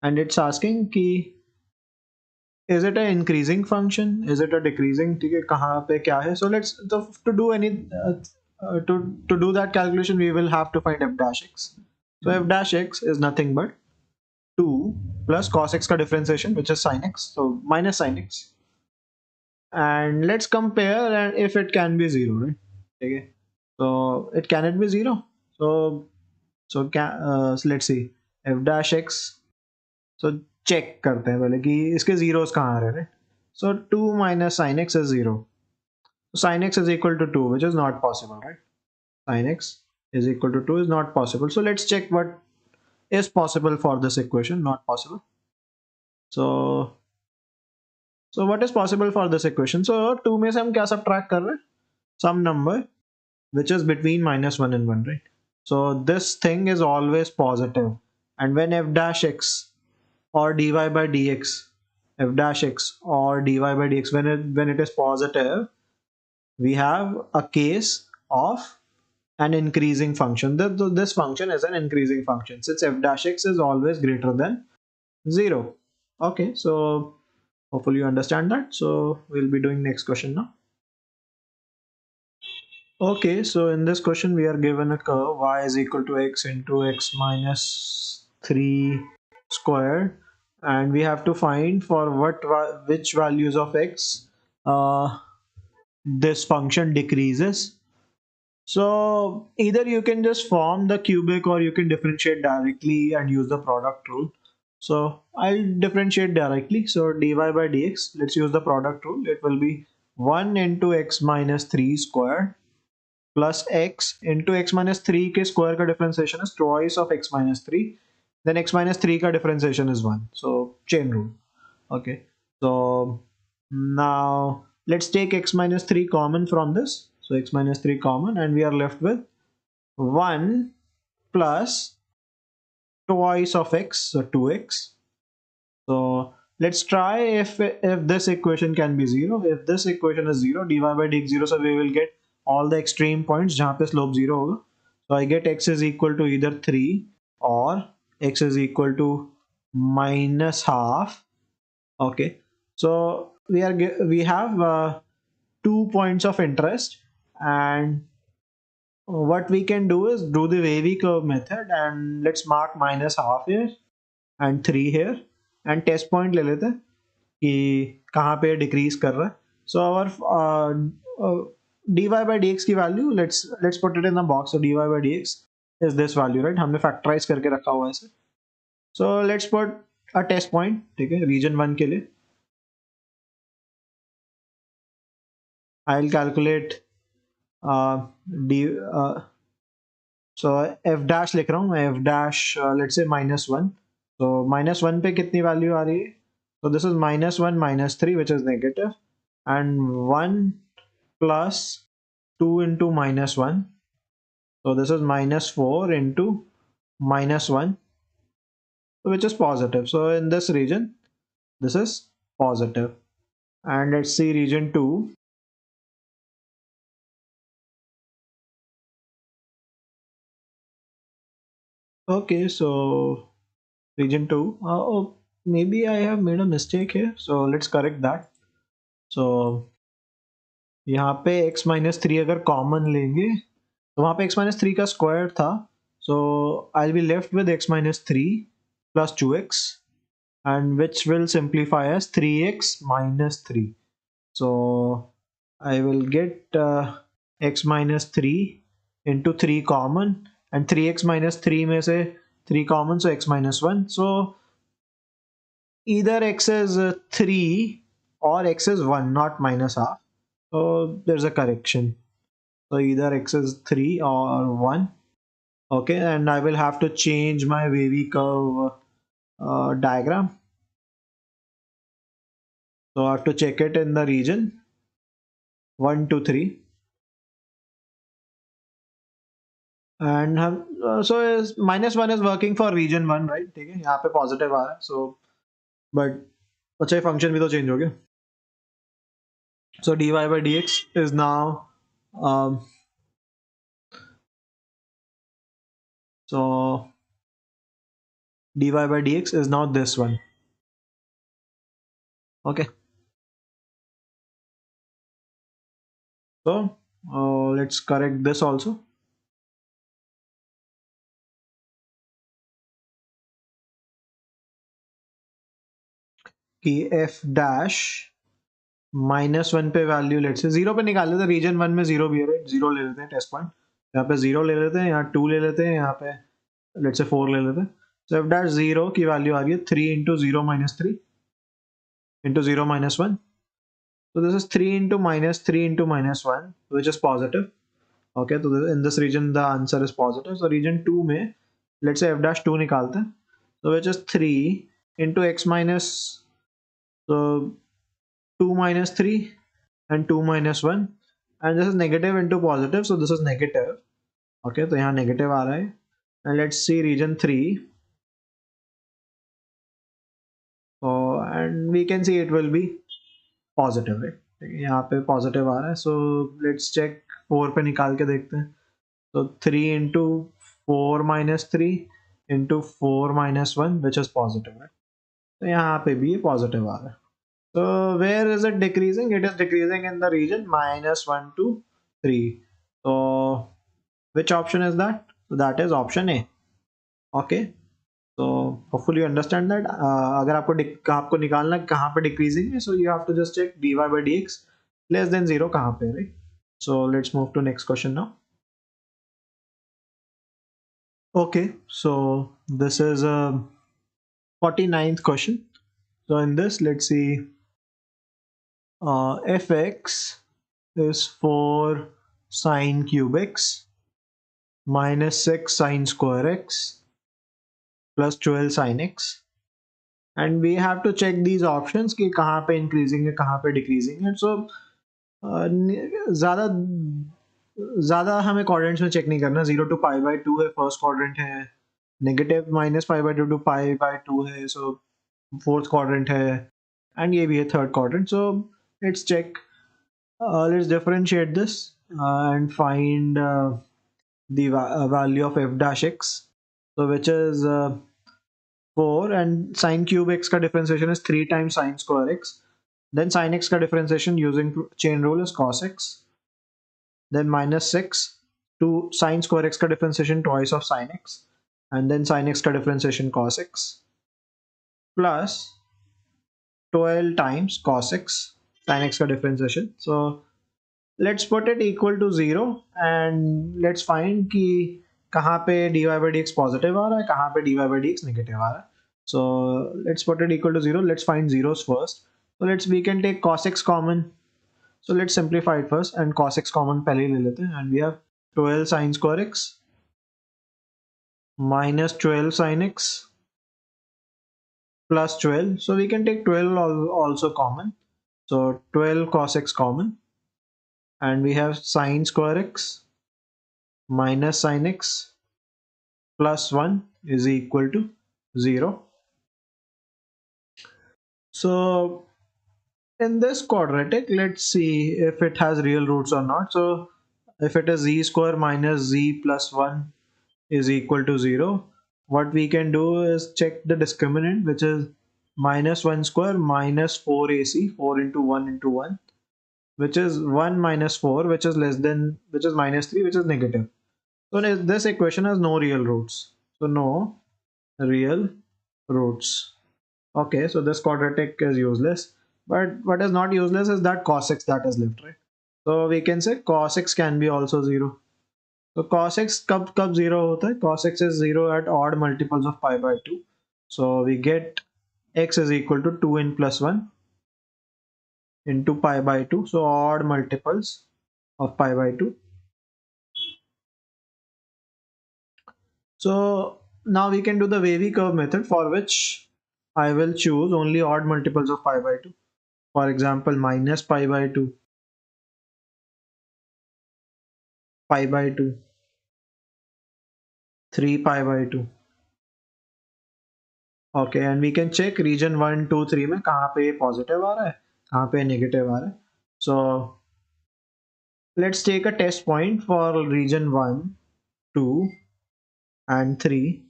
A: and it's asking ki is it an increasing function, is it a decreasing, ठीक है, कहाँ पे क्या है. So let's to do any to do that calculation we will have to find f dash x. So f dash x is nothing but 2 plus cos x का differentiation, which is sin x, so minus sin x, and let's compare and if it can be 0, right? Okay, so it cannot be 0. So let's see f dash x. So check करते हैं पहले कि इसके zeros कहाँ आ रहे हैं. So 2 minus sin x is 0. So sin x is equal to 2, which is not possible, right? Sin x is equal to 2 is not possible. So let's check what is possible for this equation. Not possible. So what is possible for this equation? So 2 में से हम क्या subtract कर रहे हैं? Some number which is between -1 and 1, right? So this thing is always positive, and when f dash x or dy by dx, f dash x or dy by dx, when it is positive, we have a case of an increasing function. This function is an increasing function since f dash x is always greater than 0. Okay, so hopefully you understand that. So we'll be doing next question now. Okay, so in this question we are given a curve y is equal to x into x minus 3 squared, and we have to find for which values of x this function decreases. So either you can just form the cubic or you can differentiate directly and use the product rule. So I'll differentiate directly. So dy by dx, let's use the product rule. It will be 1 into x minus 3 squared plus x into x minus 3 के square का differentiation is twice of x minus 3, then x minus 3 का differentiation is 1. So chain rule. Okay, so now let's take x minus 3 common from this. So x minus 3 common, and we are left with 1 plus twice of x, so 2x. So let's try if this equation can be 0. If this equation is 0, dy by dx 0, so we will get all the extreme points जहाँ पे slope 0 होगा. So I get x is equal to either 3 or x is equal to minus half. Okay, so we have 2 points of interest, and what we can do is do the wavy curve method, and let's mark minus half here and 3 here, and test point ले लेते हैं कि कहाँ पे decrease कर रहा है. So our dy by dx की value, let's put it in the box. So dy by dx is this value, right? हमने फैक्टराइज करके रखा हुआ है इसे. So let's put a test point, ठीक है, रीजन 1 के लिए. I'll calculate d so f dash लिख रहा हूँ मैं, f dash let's say -1. So -1 पे कितनी वैल्यू आ रही है? So this is -1 -3, which is negative, and 1 plus 2 into -1. So this is -4 into -1, which is positive. So in this region, this is positive. And let's see region 2. Okay, so region 2. Oh, maybe I have made a mistake here. So let's correct that. So यहाँ पे x minus 3 अगर common लेंगे तो वहाँ पे x minus 3 का square था. So I'll be left with x minus 3 plus 2x, and which will simplify as 3x minus 3. So I will get x minus 3 into 3 common, and 3x minus 3 में से 3 common, so x minus 1. So either x is 3 or x is 1, not minus half. So there's a correction. So either x is 3 or 1. Okay, and I will have to change my wavy curve diagram. So I have to check it in the region 1 to 3. And so is -1 is working for region 1, right? ठीक है, यहाँ पे positive आ रहा है. So but अच्छा ये function भी तो change हो गया. So dy by dx is now so dy by dx is now this one. Okay, so let's correct this also. कि f dash -1 पे वैल्यू लेट से 0 पे निकाल लेते हैं, रीजन 1 में 0 भी है राइट, 0 ले लेते हैं टेस्ट पॉइंट, यहाँ पे 0 ले लेते हैं, यहाँ 2 ले लेते हैं, यहाँ पे लेट से 4 ले लेते हैं. So f dash 0 की वैल्यू आ रही है 3 into 0 minus 3 into 0 minus 1. So this is 3 into minus 3 into minus 1, which is positive. Okay, so in this region the answer is positive. So region 2 में let's say f dash 2 निकालते हैं, so which is 3 into x minus, so 2 minus 3 and 2 minus 1, and this is negative into positive, so this is negative. Okay, तो यहाँ negative आ रहा है. And let's see region 3, and we can see it will be positive, right? यहाँ पे positive आ रहा है, so let's check 4 पे निकाल के देखते हैं. So 3 into 4 minus 3 into 4 minus 1, which is positive, right? तो यहाँ पे भी positive आ रहा है. So where is it decreasing? It is decreasing in the region -1 to 3. So which option is that? So that is option A. Okay. So hopefully you understand that. अगर आपको निकालना कहाँ पे decreasing है, so you have to just check dy by dx less than 0 कहाँ पे, right? So let's move to next question now. Okay, so this is a 49th question. So in this, let's see, fx is 4 sine cube x minus 6 sine square x plus 12 sine x, and we have to check these options कि कहाँ पे increasing है कहाँ पे decreasing है. So ज़्यादा हमें quadrants में check नहीं करना. 0 to pi by 2 है first quadrant है, negative minus pi by 2 to pi by 2 है, so fourth quadrant है, and ये भी है third quadrant. So let's check, let's differentiate this and find the value of f dash x, so which is 4, and sine cube x का differentiation is 3 times sine square x, then sine x का differentiation using chain rule is cos x, then minus 6 to sine square x का differentiation twice of sine x, and then sine x का differentiation cos x plus 12 times cos x sin x का differentiation. So let's put it equal to 0 and let's find कि कहाँ पे dy by dx positive आ रहा है, कहाँ पे dy by dx negative आ रहा है. So let's put it equal to 0. Let's find zeros first. So we can take cos x common. So let's simplify it first, and cos x common पहले ही ले लेते हैं, and we have 12 sin square x minus 12 sin x plus 12. So we can take 12 also common. So 12 cos x common, and we have sin square x minus sin x plus 1 is equal to 0. So in this quadratic, let's see if it has real roots or not. So if it is z square minus z plus 1 is equal to 0, what we can do is check the discriminant, which is minus 1 square minus 4ac, 4 into 1 into 1, which is 1 minus 4, which is minus 3, which is negative. So this equation has no real roots. So no real roots. Okay, so this quadratic is useless. But what is not useless is that cos x that is left, right? So we can say cos x can be also 0. So cos x कब 0 होता है? Cos x is 0 at odd multiples of pi by 2. So we get x is equal to 2n plus 1 into pi by 2. So odd multiples of pi by 2. So now we can do the wavy curve method, for which I will choose only odd multiples of pi by 2. For example, minus pi by 2, pi by 2, 3 pi by 2. Okay, and we can check region 1, 2, 3 में कहाँ पे positive आ रहा है, कहाँ पे negative आ रहा है. So let's take a test point for region 1, 2 and 3.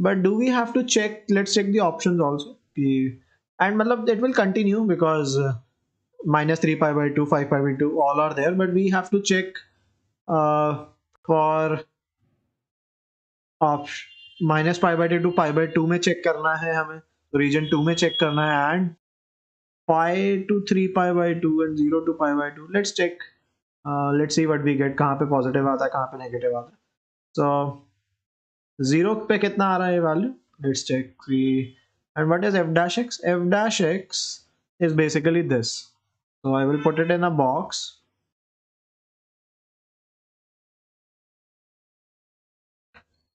A: but do we have to check? Let's check the options also. And matlab it will continue because minus 3 pi by 2, 5 pi by 2 all are there, but we have to check for option minus pi by to pi by to में check करना है हमें, तो reason to में check करना है, and pi to 3 pi by two and 0 to pi by two. Let's check, let's see what we get. कहाँ पे पॉजिटिव आता है, कहाँ पे नेगेटिव आता है. सो 0 पे कितना आ रहा है ये value, let's check. And what is f dash x? F dash x is basically this, so I will put it in a box.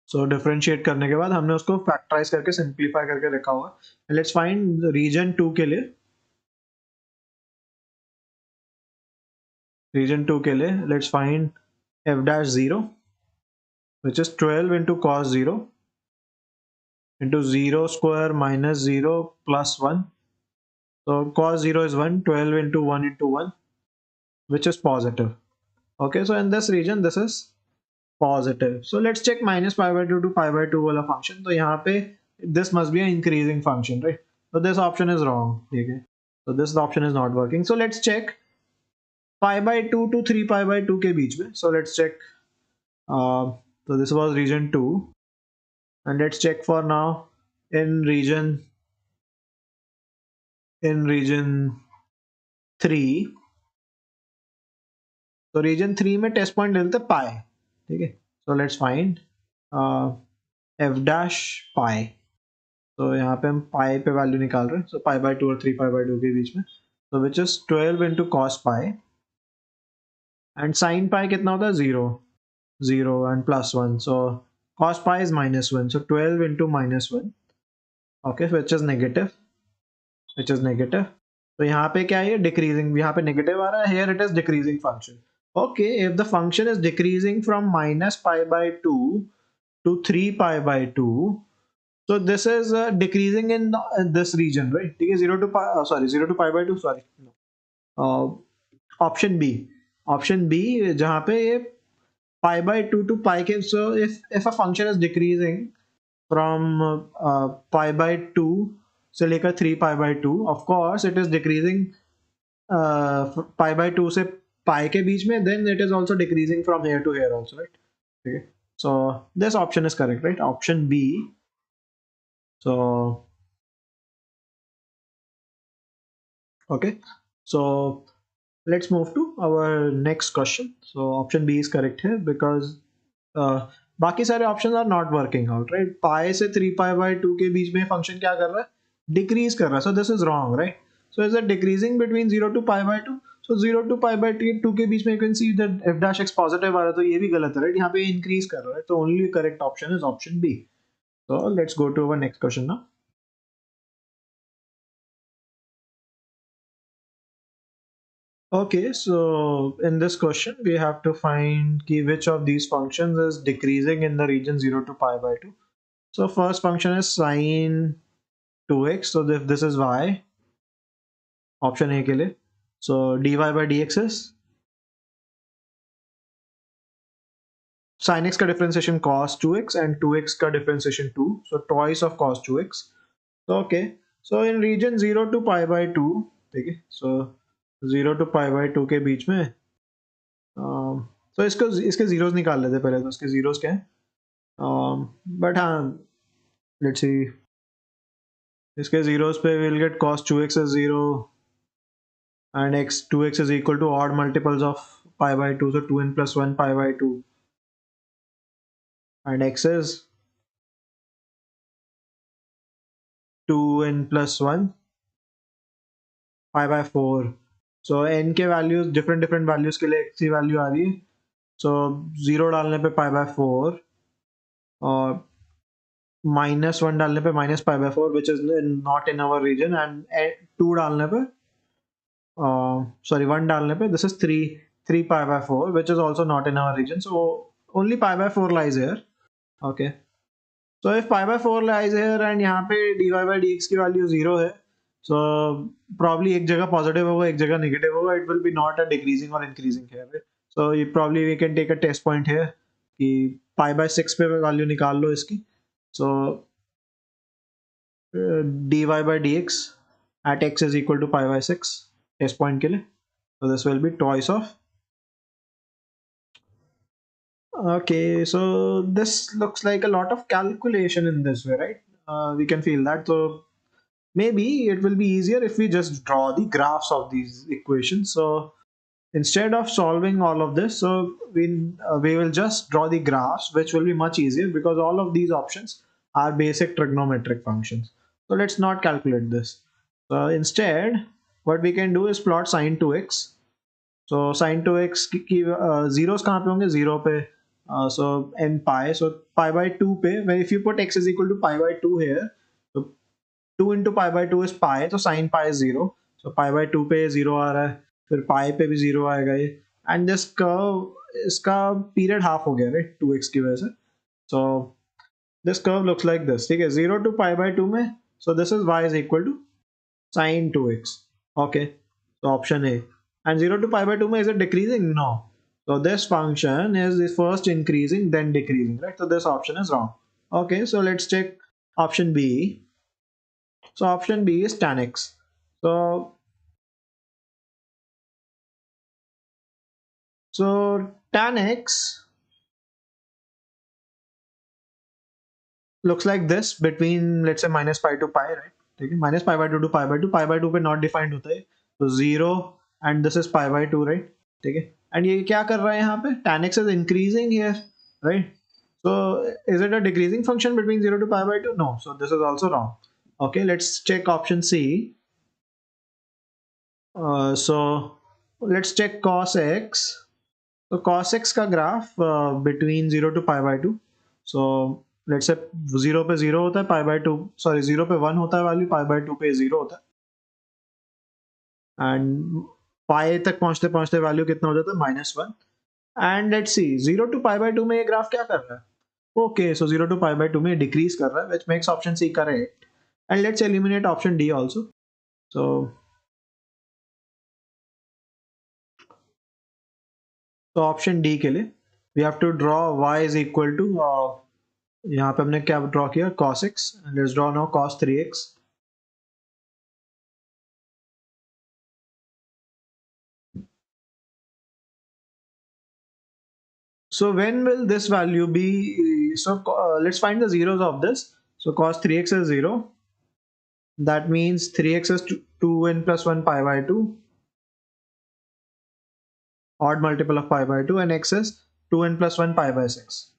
A: So differentiate करने के बाद हमने उसको फैक्टराइज करके सिंप्लीफाई करके लिखा हुआ है. लेट्स फाइंड रीजन 2 के लिए. रीजन 2 के लिए let's find f dash 0 which is 12 into cos 0 into 0 square minus 0 plus 1. So cos 0 is 1, 12 into 1 into 1 which is positive. Okay, so in this region this is positive. So let's check minus pi by 2 to pi by 2 वाला function. तो यहाँ पे this must be an increasing function, right? So this option is wrong. ठीक है, so this option is not working. So let's check pi by 2 to 3 pi by 2 के बीच में. So let's check. So this was region 2, and let's check for now in region 3. तो reason 3 में test point लेते हैं पाई. ठीक है, so let's find F dash पाई. तो यहाँ पे हम पाई पे वैल्यू निकाल रहे हैं. सो पाई बाई 2 और 3 पाई बाई 2 के बीच में, तो which is 12 into cos pi, and sine pi कितना होता है 0 0 and plus 1. So cos pi is minus 1, so 12 into minus 1, okay, which is negative. तो यहाँ पे क्या है, डिक्रीजिंग, यहाँ पे नेगेटिव आ रहा है, here it is decreasing function. Okay, if the function is decreasing from minus pi by 2 to 3 pi by 2, so this is decreasing in this region, right? ठीक है, 0 to pi, 0 to pi by 2, sorry, no. Option B जहाँ पे ये pi by 2 to pi के, so if a function is decreasing from pi by 2 से लेकर 3 pi by 2, of course it is decreasing pi by 2 से pi के बीच में, then it is also decreasing from here to here also, right? Okay, so this option is correct, right? Option B. So okay, so let's move to our next question. So option B is correct here because बाकी सारे options are not working out, right? Pi से 3 pi by 2 के बीच में function क्या कर रहा है, decrease कर रहा है. So this is wrong, right? So is it decreasing between 0 to pi by 2? So 0 to pi by 2 के बीच में you can see that f dash x positive आ रहा है, तो ये भी गलत है, right? यहाँ पे increase कर रहा है, तो only correct option is option B. So let's go to our next question now. Okay, so in this question we have to find which of these functions is decreasing in the region 0 to pi by 2. So first function is sine 2x, so if this is y, option A के लिए, so dy by dx is sin x का differentiation cos 2x and 2x का differentiation 2, so twice of cos 2x. So okay, so in region 0 to pi by 2, ठीक है, so 0 to pi by 2 के बीच में, तो इसके जीरोस निकाल लेते पहले. तो इसके जीरोस क्या है, बट हाँ लेट्स सी, इसके जीरोस पे will get cos 2x is 0 and 2x is equal to odd multiples of pi by 2, so 2n plus 1 pi by 2, and x is 2n plus 1 pi by 4. So n के values different values के लिए x की value आ रही है, so 0 डालने पे pi by 4 और -1 डालने पे minus pi by 4 which is not in our region, and 2 डालने पे 1 डालने पे this is 3 pi by 4 which is also not in our region, so only pi by 4 lies here. Okay, so if pi by 4 lies here and यहाँ पे dy by dx की value 0 है, so probably एक जगह positive होगा, एक जगह negative होगा, it will be not a decreasing or increasing here, right? So probably we can take a test point here कि pi by 6 पे वैल्यू निकाल लो इसकी. So dy by dx at x is equal to pi by 6 test point के लिए. So this will be twice of. Okay, so this looks like a lot of calculation in this way, right? We can feel that. So maybe it will be easier if we just draw the graphs of these equations. So instead of solving all of this, so we will just draw the graphs, which will be much easier because all of these options are basic trigonometric functions. So let's not calculate this. So instead, what we can do is plot sine 2x. So sine 2x की zeros कहाँ पे होंगे? Zero पे. So n pi. So pi by 2 पे, where if you put x is equal to pi by 2 here, so 2 into pi by 2 is pi, तो sin pi is 0. So pi by 2 पे 0 आ रहा है, फिर pi पे भी 0 आएगा ये. And this curve, इसका period half हो गया, right? 2x की वजह से. So this curve looks like this. ठीक है, 0 to pi by 2 में, so this is y is equal to sin 2x. Okay, so option A. And 0 to pi by 2 is it decreasing? No. So this function is first increasing then decreasing, right? So this option is wrong. Okay, so let's check option B. So option B is tan x. So tan x looks like this between, let's say, minus pi to pi, right? Okay, minus pi by 2 to pi by 2. Pi by 2 पे not defined होता है. So 0 and this is pi by 2, right? ठीक है. And ये क्या कर रहा है यहाँ पे? Tan x is increasing here, right? So is it a decreasing function between 0 to pi by 2? No. So this is also wrong. Okay, let's check option C. So let's check cos x. So cos x का graph between 0 to pi by 2. So let's say 0 पे 0 होता है, pi by 2, sorry 0 पे 1 होता है value, pi by 2 पे 0 होता है. And pi तक पहुंचते पहुंचते वैल्यू कितना हो जाता है? -1. And let's see, 0 to pi by 2 में ये ग्राफ क्या कर रहा है? Okay, so 0 to pi by 2 में decrease कर रहा है, which makes option C correct. And let's eliminate option D also. So option D के लिए we have to draw y is equal to यहाँ पे हमने क्या ड्रॉ किया? cos x. Let's draw now cos 3x. So when will this value be? So let's find the zeros of this. So cos 3x is 0. That means 3x is 2n plus 1 pi by 2. Odd multiple of pi by 2, and x is 2n plus 1 pi by 6.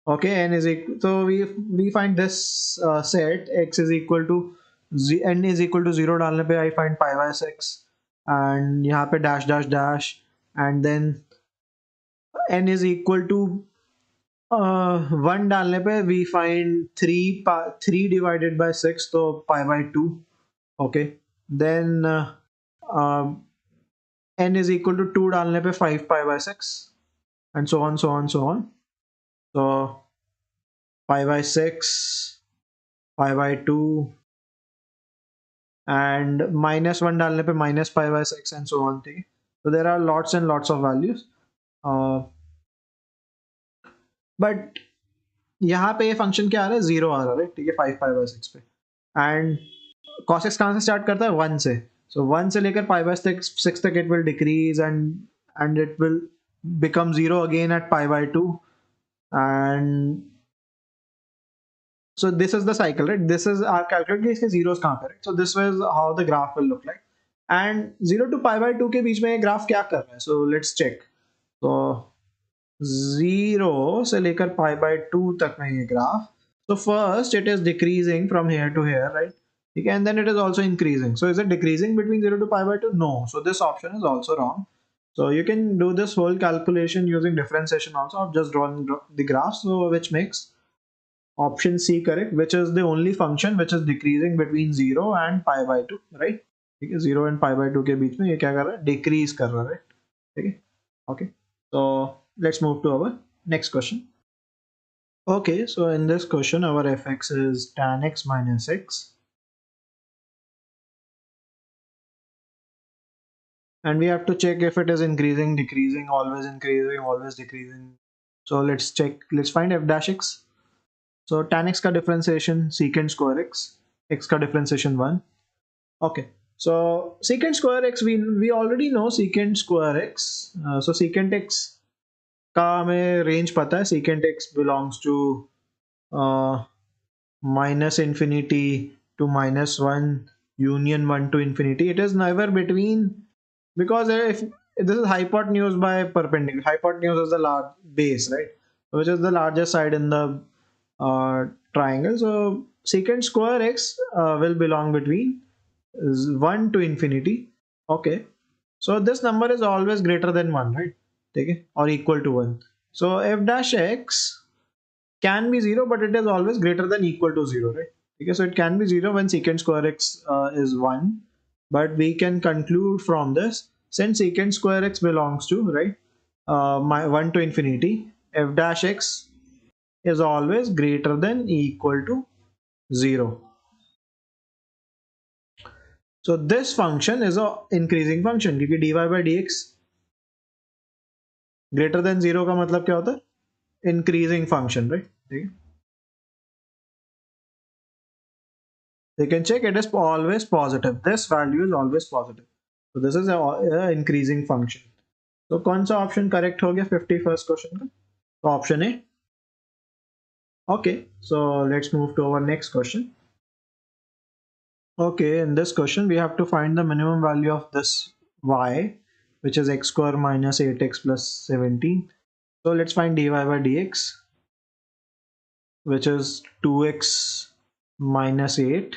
A: Okay, n is equal, so we find this set x is equal to n is equal to 0 डालने पे I find pi by 6, and यहाँ पे dash dash dash, and then n is equal to 1 डालने पे we find 3 divided by 6, तो pi by 2. Okay, then n is equal to 2 डालने पे 5 pi by 6, and so on so on so on. So pi by 6, pi by 2, and -1 डालने पे minus pi by 6, and so on. ठीक है, so there are lots and lots of values, but यहाँ पे ये function क्या आ रहा है? 0 आ रहा है, ठीक है, 5 pi by 6 पे. एंड cos x कहाँ से स्टार्ट करता है? 1 से. So 1 से लेकर pi by 6 तक it will decrease, and it will become 0 again at pi by 2, and so this is the cycle, right? This is our calculate इसके zeros कहाँ पे, right? So this was how the graph will look like. And 0 to pi by 2 के बीच में ये graph क्या कर रहा है? So let's check. So 0 से लेकर pi by 2 तक में ये graph. So first it is decreasing from here to here, right? Okay, and then it is also increasing. So is it decreasing between 0 to pi by 2? No. So this option is also wrong. So you can do this whole calculation using differentiation also, of just drawing the graph, so which makes option C correct, which is the only function which is decreasing between 0 and pi by 2, right? ठीक है, 0 and pi by 2 के बीच में ये क्या कर रहा है? Decrease कर रहा है, right? ठीक है, okay. So let's move to our next question. Okay, so in this question our fx is tan x minus x, and we have to check if it is increasing, decreasing, always increasing, always decreasing. So let's check, let's find f dash x. So tan x का differentiation secant square x का differentiation 1. Okay, so secant square x we already know secant square x. So secant x का हमें range पता है. Secant x belongs to minus infinity to minus 1 union 1 to infinity. It is never between, because if this is hypotenuse by perpendicular, hypotenuse is the large base, right, which is the largest side in the triangle. So secant square x will belong between 1 to infinity. Okay, so this number is always greater than 1, right? Okay, or equal to 1. So f dash x can be 0, but it is always greater than equal to 0, right? Okay, so it can be 0 when secant square x is 1, but we can conclude from this, since secant square x belongs to, right, 1 to infinity, f dash x is always greater than equal to 0. So this function is a increasing function, क्योंकि dy by dx greater than 0 का मतलब क्या होता है? Increasing function, right? ठीक है, you can check, it is always positive. This value is always positive. So this is a increasing function. So कौन सा option correct हो गया 51st question का? तो option A. Okay, so let's move to our next question. Okay, in this question we have to find the minimum value of this y, which is x square minus 8x plus 17. So let's find dy by dx, which is 2x minus 8,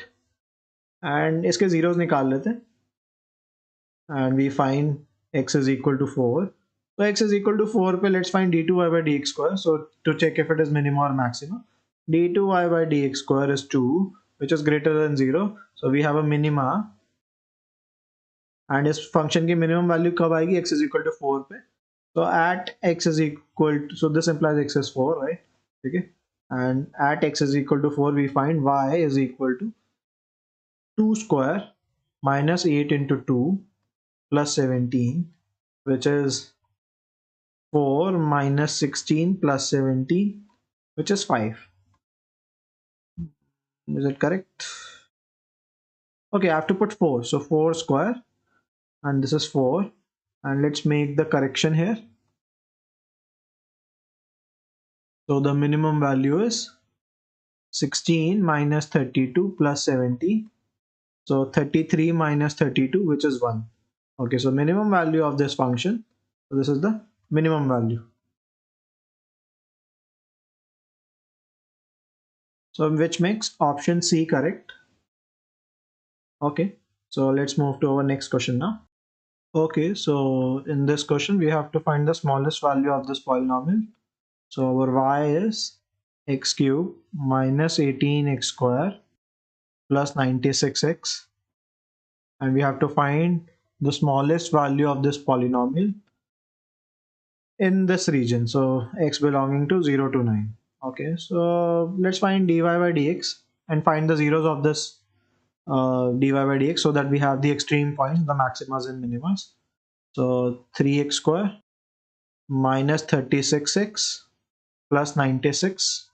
A: and इसके zeros निकाल लेते हैं, and we find x is equal to 4. So x is equal to 4 पे let's find d2y by dx square. So to check if it is minimum or maximum, d2y by dx square is 2, which is greater than 0. So we have a minima, and इस function की minimum value कब आएगी? x is equal to 4 पे. So at x is equal to, so this implies x is 4, right? Okay, and at x is equal to 4 we find y is equal to 2 square minus 8 into 2 plus 17, which is 4 minus 16 plus 17, which is 5. Is it correct? Okay, I have to put 4. So 4 square, and this is 4. And let's make the correction here. So the minimum value is 16 minus 32 plus 17. So 33 minus 32, which is 1. Okay, so minimum value of this function. So this is the minimum value. So which makes option C correct. Okay, so let's move to our next question now. Okay, so in this question we have to find the smallest value of this polynomial. So our y is x cube minus 18x square plus 96x, and we have to find the smallest value of this polynomial in this region, so x belonging to 0 to 9. Okay, so let's find dy by dx and find the zeros of this dy by dx, so that we have the extreme points, the maximas and minimas. So 3x square minus 36x plus 96,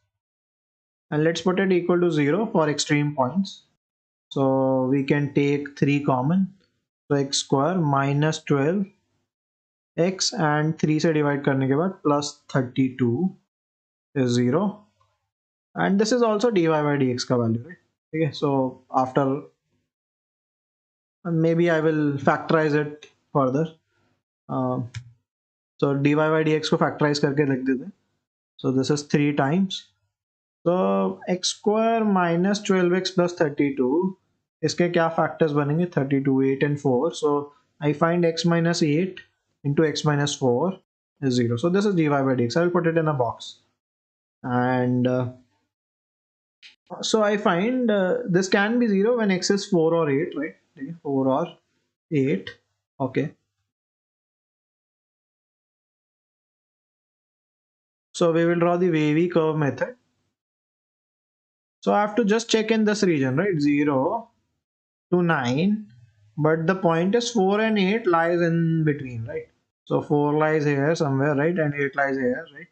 A: and let's put it equal to 0 for extreme points. So we can take 3 common, so x square minus 12 x and 3 से divide करने के बाद plus 32 is 0, and this is also dy by dx का value, right? Okay, so after maybe I will factorize it further. So dy by dx को factorize करके लिख देते हैं. So this is 3 times. So x square minus 12x plus 32, इसके क्या factors बनेंगे? 32, 8 and 4. So I find x minus 8 into x minus 4 is 0. So this is dy by dx. I will put it in a box. And so I find this can be 0 when x is 4 or 8, right? 4 or 8. Okay. So we will draw the wavy curve method. So I have to just check in this region, right? 0 to 9, but the point is 4 and 8 lies in between, right? So 4 lies here somewhere, right? And 8 lies here, right?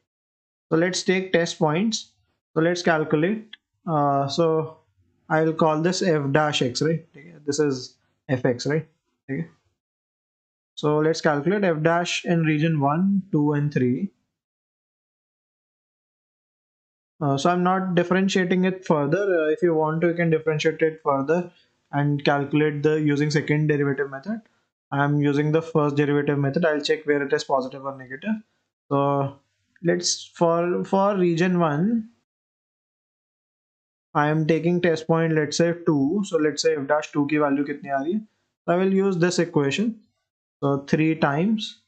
A: So let's take test points. So let's calculate. So I'll call this f dash x, right? Okay. This is fx, right? Okay. So let's calculate f dash in region 1, 2, and 3. So I'm not differentiating it further. If you want to, you can differentiate it further and calculate the using second derivative method. I'm using the first derivative method. I'll check where it is positive or negative. So let's for region 1, I am taking test point, let's say 2. So let's say f dash 2 की value कितनी आ रही है? So I will use this equation. So 3 times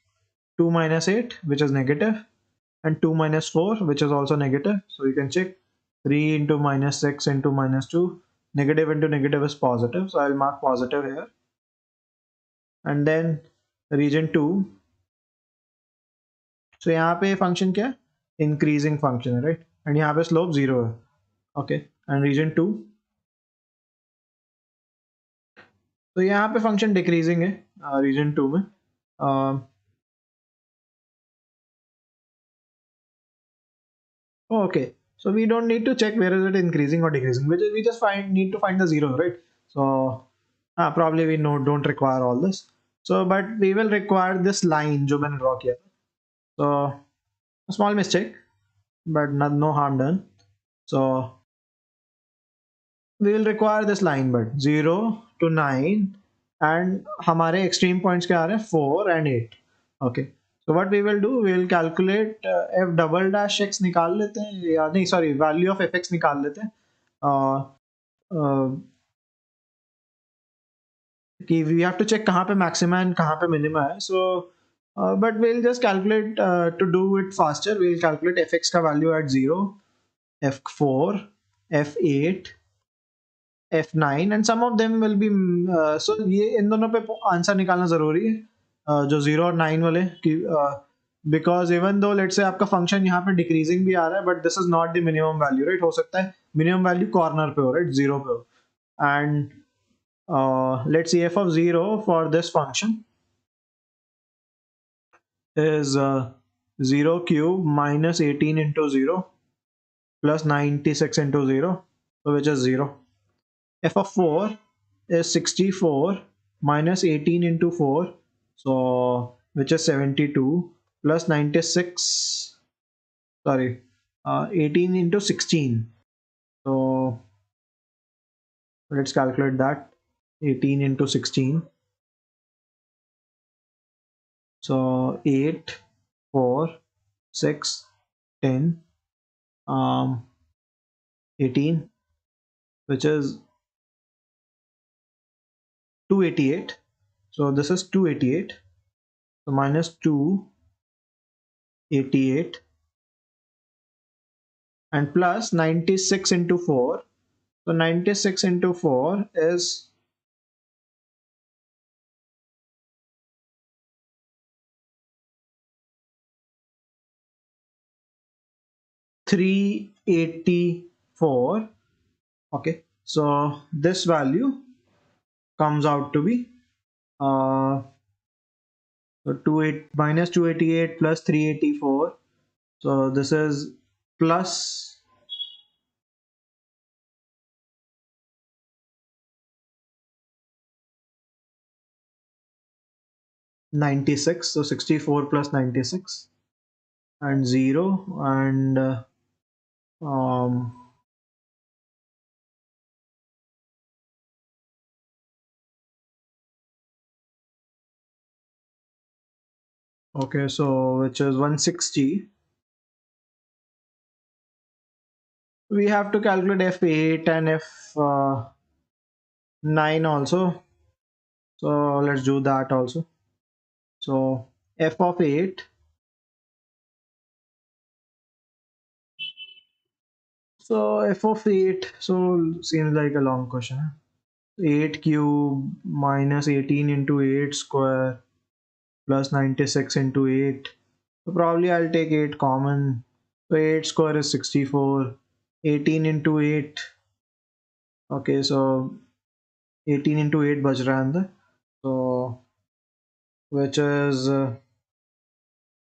A: 2 minus 8, which is negative, and 2 minus 4, which is also negative. So you can check 3 into minus 6 into minus 2. Negative into negative is positive. So I'll mark positive here. And then region 2. So यहाँ पे function क्या है? Increasing function है, right? And यहाँ पे slope 0 है. Okay. And region 2. तो यहाँ पे फंक्शन डिक्रीजिंग है रीजन 2 में. Okay, so we don't need to check where is it increasing or decreasing. We just need to find the zeros, right? So probably we don't require all this. So but we will require this line जो मैंने draw किया. So a small mistake, but no harm done. So we will require this line, but 0 to 9, and हमारे extreme points क्या आ रहे हैं? 4 and 8. Okay, so what we will do, we will calculate f double dash x निकाल लेते हैं, या नहीं, sorry, value of fx निकाल लेते हैं कि we have to check कहाँ पे maxima and कहाँ पे minima है. So but we'll just calculate to do it faster. We'll calculate fx का value at 0, f4, f8, F9, and some of them will be so ये इन दोनों पे answer निकालना जरूरी है जो 0 और 9 वाले कि because even though let's say आपका फंक्शन यहाँ पे डिक्रीजिंग भी आ रहा है, but this is not the minimum value, right? हो सकता है मिनिमम वैल्यू कॉर्नर पे हो, right? 0 पे हो. And let's see, f of 0 for this function is 0 cube minus 18 into 0 plus 96 into 0, so which is 0. F of 4 is 64 minus 18 into 4, so which is 72, plus 96, sorry, 18 into 16. So let's calculate that. 18 into 16. So 8, 4, 6, 10, 18, which is 288. So this is 288. So minus 288 and plus 96 into 4. So 96 into 4 is 384. Okay, so this value comes out to be so 288 plus 384. So this is plus 96. So 64 plus 96 and 0 and okay, so which is 160. We have to calculate f8 and f9 also. So let's do that also. So f of 8. So f of 8. So seems like a long question. 8 cube minus 18 into 8 square plus 96 into 8. So probably I'll take 8 common. So 8 square is 64. 18 into 8. Okay, so 18 into 8 बच रहा है अंदर. So which is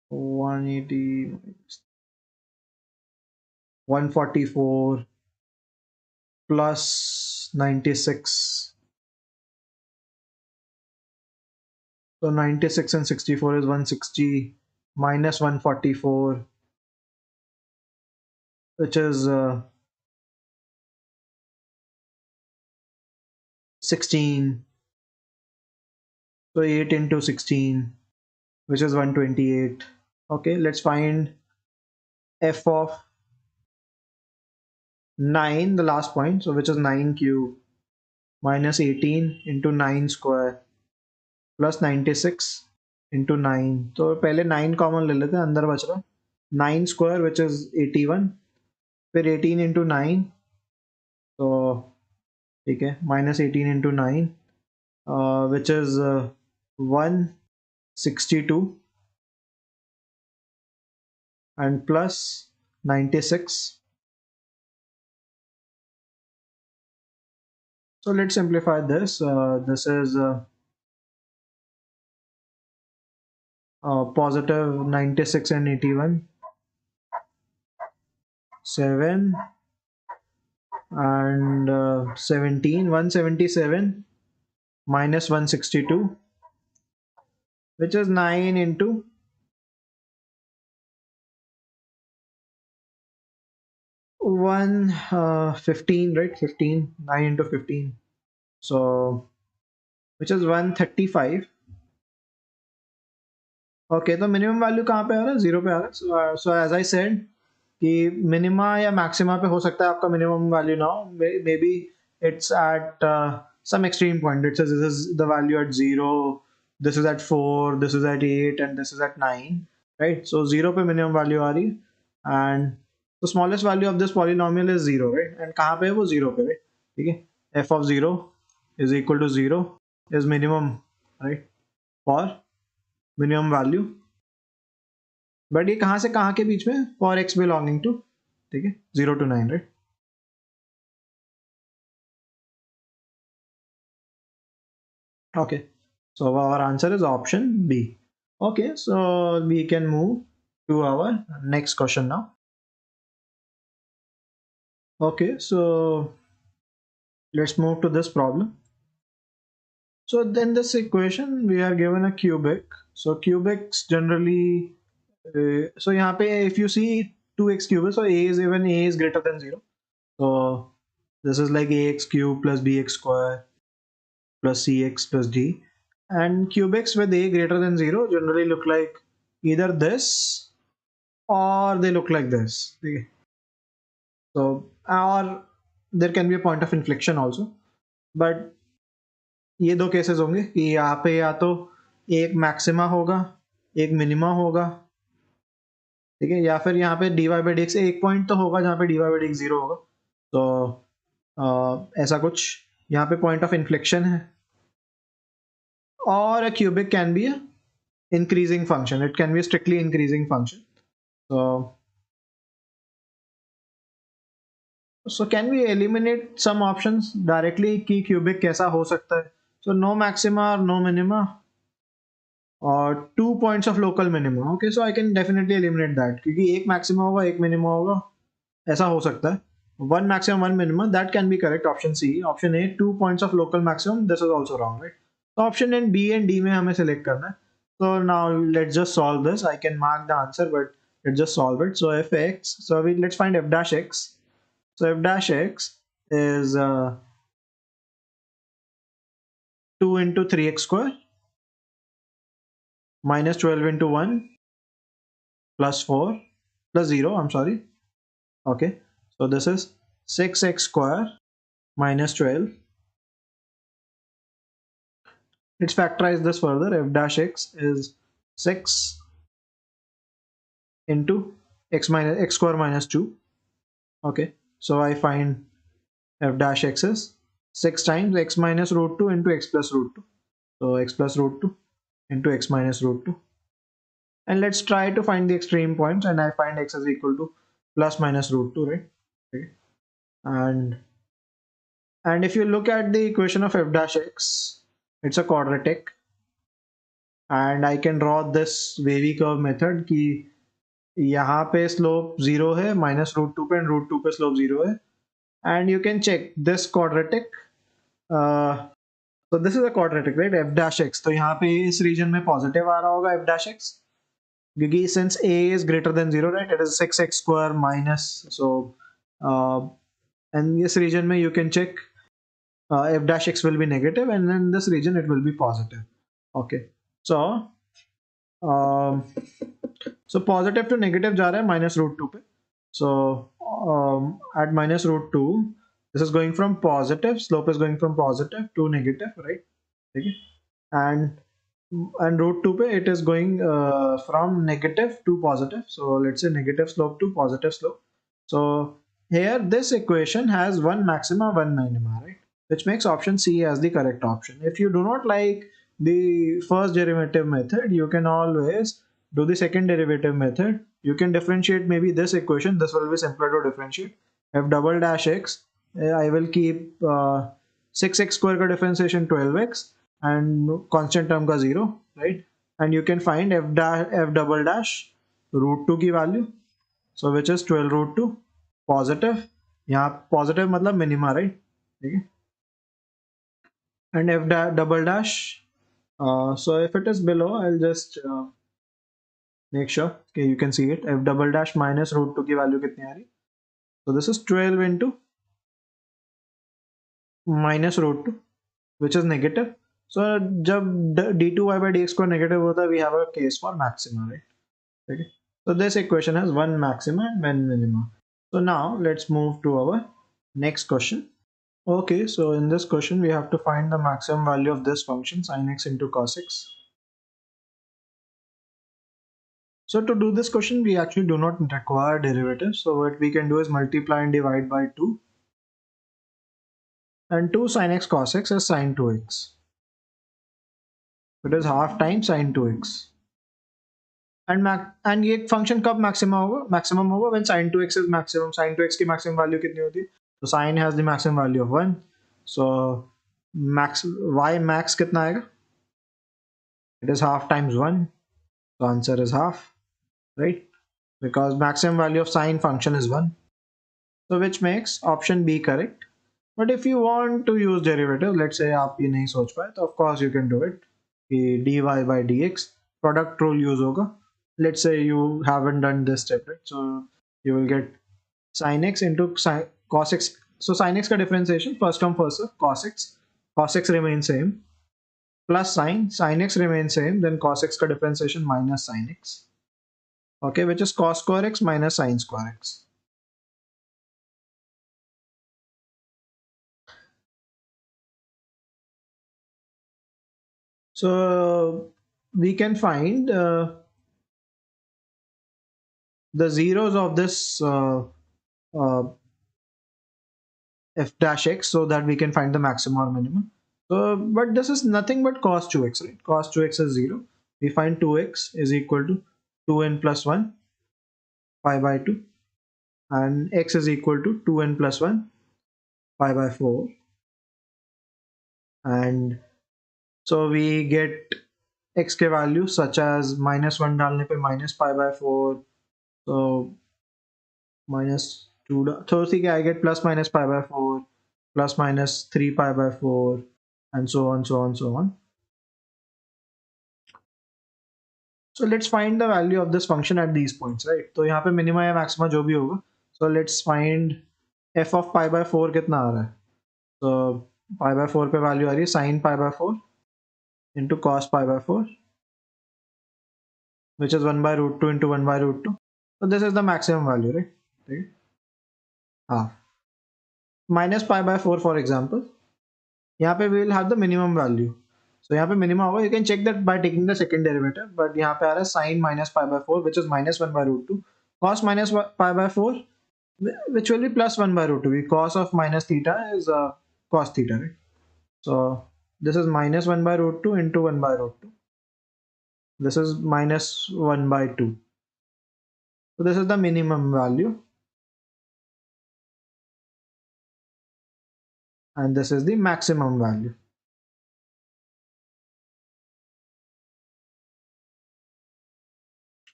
A: 180 144 plus 96. So 96 and 64 is 160 minus 144, which is 16. So 8 into 16, which is 128. Okay, let's find f of 9, the last point, so which is 9 cube minus 18 into 9 square plus 96 into 9. तो पहले 9 common ले लेते हैं, अंदर बच रहा 9 square which is 81, फिर 18 into 9, तो ठीक है minus 18 into 9 which is 162 and plus 96. So let's simplify this. This is positive 96 and 81, 7 and 17, 177 minus 162, which is 9 into 15, right? 15, 9 into 15. So, which is 135. Okay, तो मिनिमम वैल्यू कहाँ पे आ रहा है? 0 पे आ रहा है. So as I said कि minima या मैक्सिमा पे हो सकता है आपका मिनिमम वैल्यू ना हो. Maybe it's at some extreme point. It says this is the value at 0, this is at 4, this is at 8, and this is at 9, right? So 0 पे minimum value आ रही है, and the smallest value of this polynomial is 0, right? And कहाँ पे है वो 0 पे, right? ठीक है, f of 0 is equal to 0 is minimum, right? For minimum value, but ये कहाँ से कहाँ के बीच में? For x belonging to, ठीक है, 0 to 9, right? Okay, so our answer is option B. Okay, so we can move to our next question now. Okay, so let's move to this problem. So then this equation we are given a cubic. So cubics generally, so यहाँ पे if you see 2x cube, so a is even a is greater than 0. So this is like ax cube plus bx square plus cx plus d. And cubics with a greater than 0 generally look like either this or they look like this. Okay. So or there can be a point of inflection also, but ये दो cases होंगे कि यहाँ पे या तो एक maxima होगा, एक मिनिमा होगा, ठीक है, या फिर यहाँ पे dy by dx एक पॉइंट तो होगा जहाँ पे dy by dx 0 होगा. तो ऐसा कुछ यहाँ पे पॉइंट ऑफ इन्फ्लेक्शन है. और a cubic can be a increasing function. It can be a strictly increasing function. So can we eliminate some options directly कि cubic कैसा हो सकता है? So no maxima or no minima, or 2 points of local minima. Okay, so I can definitely eliminate that क्योंकि एक maxima होगा एक minima होगा, ऐसा हो सकता है. One maximum, one minima, that can be correct. Option C. Option A, 2 points of local maximum. This is also wrong, right? So option in B and D में हमें select करना है. So now let's just solve this. I can mark the answer, but let's just solve it. So f x. So let's find f dash x. So f dash x is 2 into 3x square minus 12 into 1 plus 4 plus 0. I'm sorry. Okay. So this is 6x square minus 12. Let's factorize this further. F dash x is 6 into x square minus 2. Okay. So I find f dash x is 6 times x minus root 2 into x plus root 2. So x plus root 2 into x minus root 2. And let's try to find the extreme points, and I find x is equal to plus minus root 2, right? Okay. And if you look at the equation of f dash x, it's a quadratic, and I can draw this wavy curve method ki यहाँ पे slope zero है -√2 पे, and √2 पे slope zero है. And you can check this quadratic. तो this is a quadratic, right? F dash X, तो यहाँ पे इस रीजन में पॉजिटिव आ रहा होगा एफ डैश एक्स, क्योंकि since A is greater than zero, right, it is 6x² minus. So and this region में you can check f dash x will be negative, and in this region it will be positive. Okay, so um, so positive to negative जा रहा है -√2 पे. So at -√2, this is going from positive, slope is going from positive to negative, right? Okay, and √2 पे it is going from negative to positive. So let's say negative slope to positive slope. So here this equation has one maxima, one minima, right? Which makes option C as the correct option. If you do not like the first derivative method, you can always do the second derivative method. You can differentiate maybe this equation. This will be simpler to differentiate. F double dash x, I will keep 6x² का differentiation 12x and constant term का 0, right? And you can find f double dash √2 की value, so which is 12√2 positive. यहाँ positive मतलब minima, right? ठीक है. And double dash, so if it is below, I'll just make sure, okay, you can see it. F double dash minus √2 की value कितनी आ रही? So this is 12 into minus √2, which is negative. So जब d2y by dx square negative होता है, we have a case for maxima, right? Okay. So this equation has one maxima and one minima. So now let's move to our next question. Okay, so in this question we have to find the maximum value of this function sin x into cos x. So to do this question, we actually do not require derivatives. So what we can do is multiply and divide by 2. And 2 sin x cos x is sin 2x. It is half times sin 2x. And ये function कब maximum होगा? Maximum होगा when sin 2x is maximum. Sin 2x की maximum value कितनी होती है? So sin has the maximum value of 1. So y max कितना आएगा? It is half times 1. So answer is half, right? Because maximum value of sine function is 1. So which makes option B correct. But if you want to use derivative, let's say आप ये नहीं सोच पाए, तो of course you can do it. कि dy by dx product rule use होगा. Let's say you haven't done this step, right? So you will get sin x into cos x. So sin x का differentiation first term first, cos x remains same, plus sin x remains same, then cos x का differentiation minus sin x. Okay, which is cos square x minus sin square x. So we can find the zeros of this uh, f dash x, so that we can find the maximum or minimum. So, but this is nothing but cos 2x, right? Cos 2x is 0. We find 2x is equal to 2n plus 1 pi by 2, and x is equal to 2n plus 1 pi by 4. And so we get x के value such as -1 डालने पे minus pi by 4, so -2, so ठीक है, I get plus minus pi by 4, plus minus 3 pi by 4, and so on, so on, so on. So let's find the value of this function at these points, right? तो यहाँ पे minima या maxima जो भी होगा. So let's find f of pi by 4 कितना आ रहा है? So pi by 4 पे value आ रही है sin pi by 4 into cos pi by 4, which is 1 by √2 into 1 by √2. So this is the maximum value, right? Okay. Minus pi by 4, for example. यहाँ पे we will have the minimum value. So यहाँ पे minimum होगा. You can check that by taking the second derivative. But यहाँ पे आ रहा है sin minus pi by 4, which is minus 1 by √2. Cos minus pi by 4, which will be plus 1 by √2. Cos of minus theta is cos theta, right? So this is minus 1 by √2 into 1 by √2. This is minus 1 by 2. So this is the minimum value. And this is the maximum value.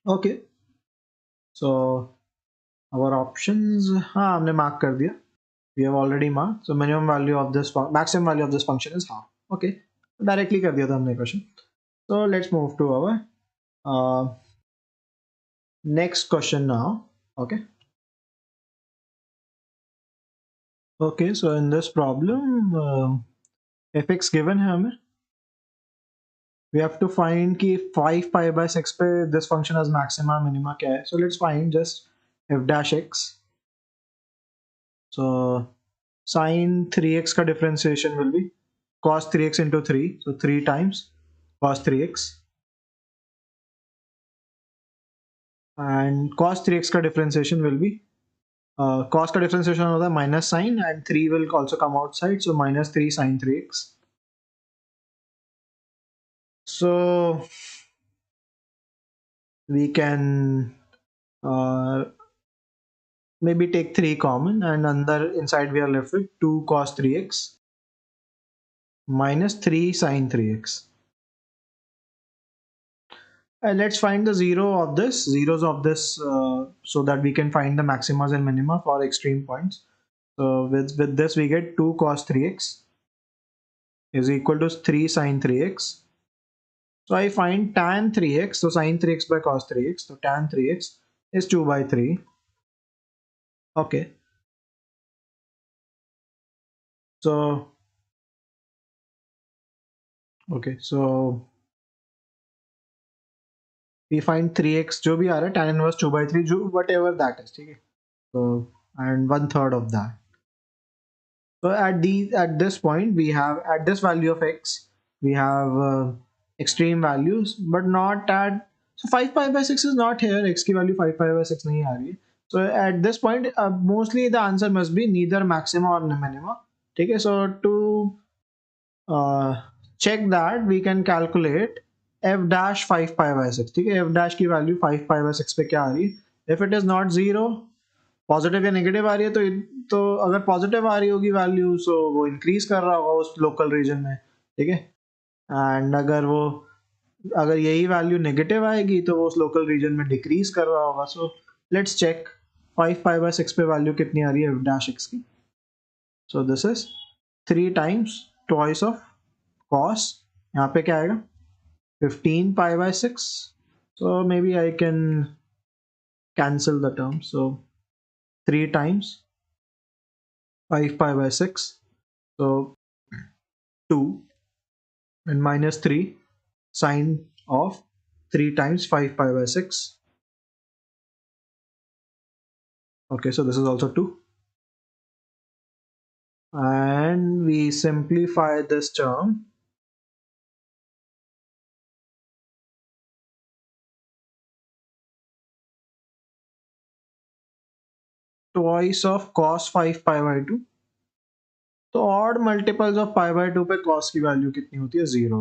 A: Okay. So our options, हाँ हमने mark कर दिया. We have already marked. So maximum value of this function is half. Okay, directly कर दिया था हमने question. So let's move to our uh, next question now. Okay. Okay, so in this problem, fx given है हमें. We have to find कि 5 pi by 6 पे this function has maxima minima क्या है. So let's find just f dash x. So sin 3x का differentiation will be cos 3x into 3. So 3 times cos 3x. And cos 3x का differentiation will be cos का differentiation होता है minus sin and 3 will also come outside. So minus 3 sin 3x. So we can maybe take 3 common and inside we are left with 2 cos 3x minus 3 sin 3x. And let's find the zeros of this so that we can find the maximas and minima for extreme points. So with this we get 2 cos 3x is equal to 3 sin 3x. So I find tan 3x, so sin 3x by cos 3x, so tan 3x is 2 by 3. Okay. So we find 3x जो भी आ रहा है tan inverse 2 by 3 जो whatever that is, ठीक है. So and 1/3 of that. So at this point we have at this value of x we have extreme values but not at, so 5 pi by 6 is not here, x की value 5 pi by 6 नहीं आ रही है. So at this point mostly the answer must be neither maxima or minima, ठीक है. So to check that we can calculate f dash 5 pi by 6, ठीक है. f dash की value 5 pi by 6 पे क्या आ रही है. If it is not 0, positive या नेगेटिव आ रही है तो अगर पॉजिटिव आ रही होगी वैल्यू सो वो इंक्रीज कर रहा होगा उस लोकल रीजन में, ठीक है. एंड अगर यही वैल्यू नेगेटिव आएगी तो वो उस लोकल रीजन में डिक्रीज कर रहा होगा. So let's check 5 pi by 6 पे वैल्यू कितनी आ रही है f dash x की. सो this is 3 times twice of cos, यहाँ पे क्या आएगा 15 pi by 6. So maybe I can cancel the term. So 3 times 5 pi by 6, so 2 and minus 3 sine of 3 times 5 pi by 6. Okay, so this is also 2 and we simplify this term. Twice of cos 5 pi by 2. तो odd multiples of pi by 2 पे cos की value कितनी होती है 0.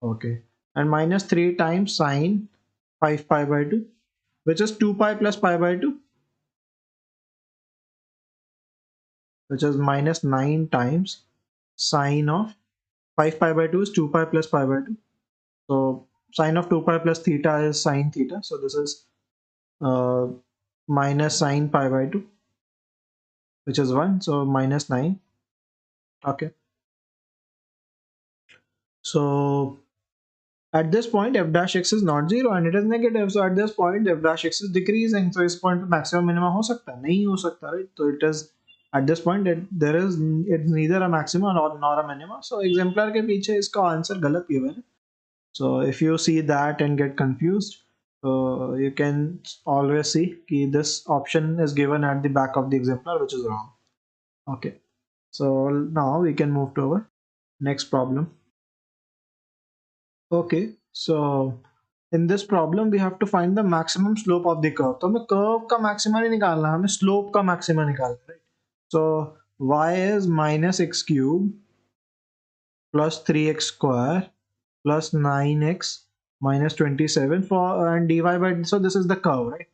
A: Okay, and minus 3 times sine 5 pi by 2 which is 2 pi plus pi by 2, which is minus 9 times sine of 5 pi by 2 is 2 pi plus pi by 2. So sine of 2 pi plus theta is sine theta. So this is uh, minus sine pi by 2, which is 1. So minus 9. Okay. So at this point f dash x is not 0 and it is negative. So at this point f dash x is decreasing. So इस point पे maximum minima हो सकता है नहीं हो सकता, right? So it is at this point it's neither a maxima nor a minima. So exemplar के पीछे इसका आंसर गलत given है. So if you see that and get confused, you can always see कि this option is given at the back of the exemplar, which is wrong. Okay, so now we can move to our next problem. Okay, so in this problem we have to find the maximum slope of the curve. तो हमें curve का maxima नहीं निकालना, हमें slope का maxima निकालना, right? So y is minus x cube plus 3x square plus 9x minus 27 for and dy by, so this is the curve, right?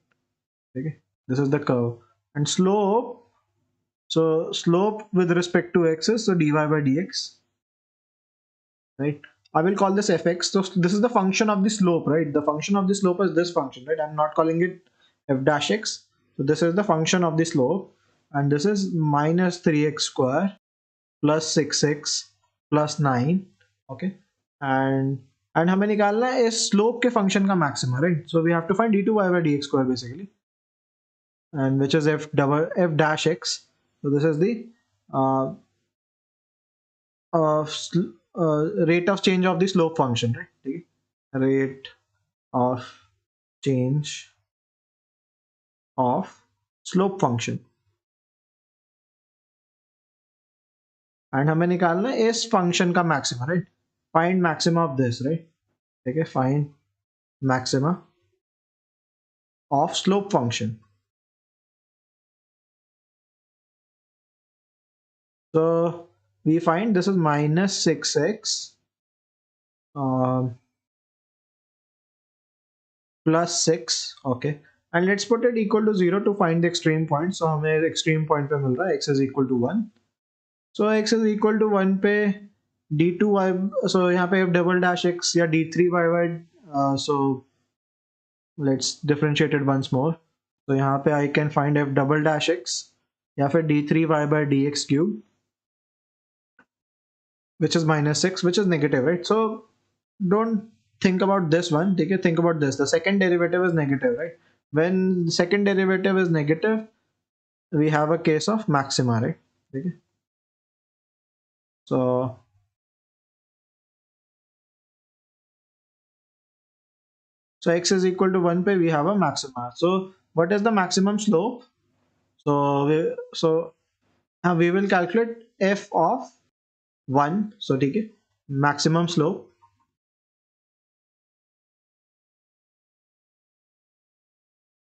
A: Okay, this is the curve and slope, so slope with respect to x is so dy by dx, right? I will call this fx. So this is the function of the slope, right? The function of the slope is this function, right? I'm not calling it f dash x. So this is the function of the slope, and this is minus 3x square plus 6x plus 9. Okay, and हमें निकालना है इस slope के function का maxima, right? So we have to find d2y by dx square basically, and which is f dash x. So this is the uh, rate of change of the slope function, right? Okay. Rate of change of slope function, and हमें निकालना है इस function का maxima, right? Find maxima of this, right? ठीक है, find maxima of slope function. So we find this is minus 6x plus 6. Okay, and let's put it equal to 0 to find the extreme point. So हमें extreme point पे मिल रहा है x is equal to 1. So x is equal to 1 पे d2y, so यहाँ पे f double dash x या d3y by so let's differentiate it once more. So यहाँ पे I can find f double dash x या फिर d3y by dx cube, which is minus 6, which is negative, right? So don't think about this one. Okay, think about this. The second derivative is negative, right? When the second derivative is negative, we have a case of maxima, right? Okay. So x is equal to 1 pe we have a maxima. So what is the maximum slope? So we will calculate f of 1. So okay, maximum slope.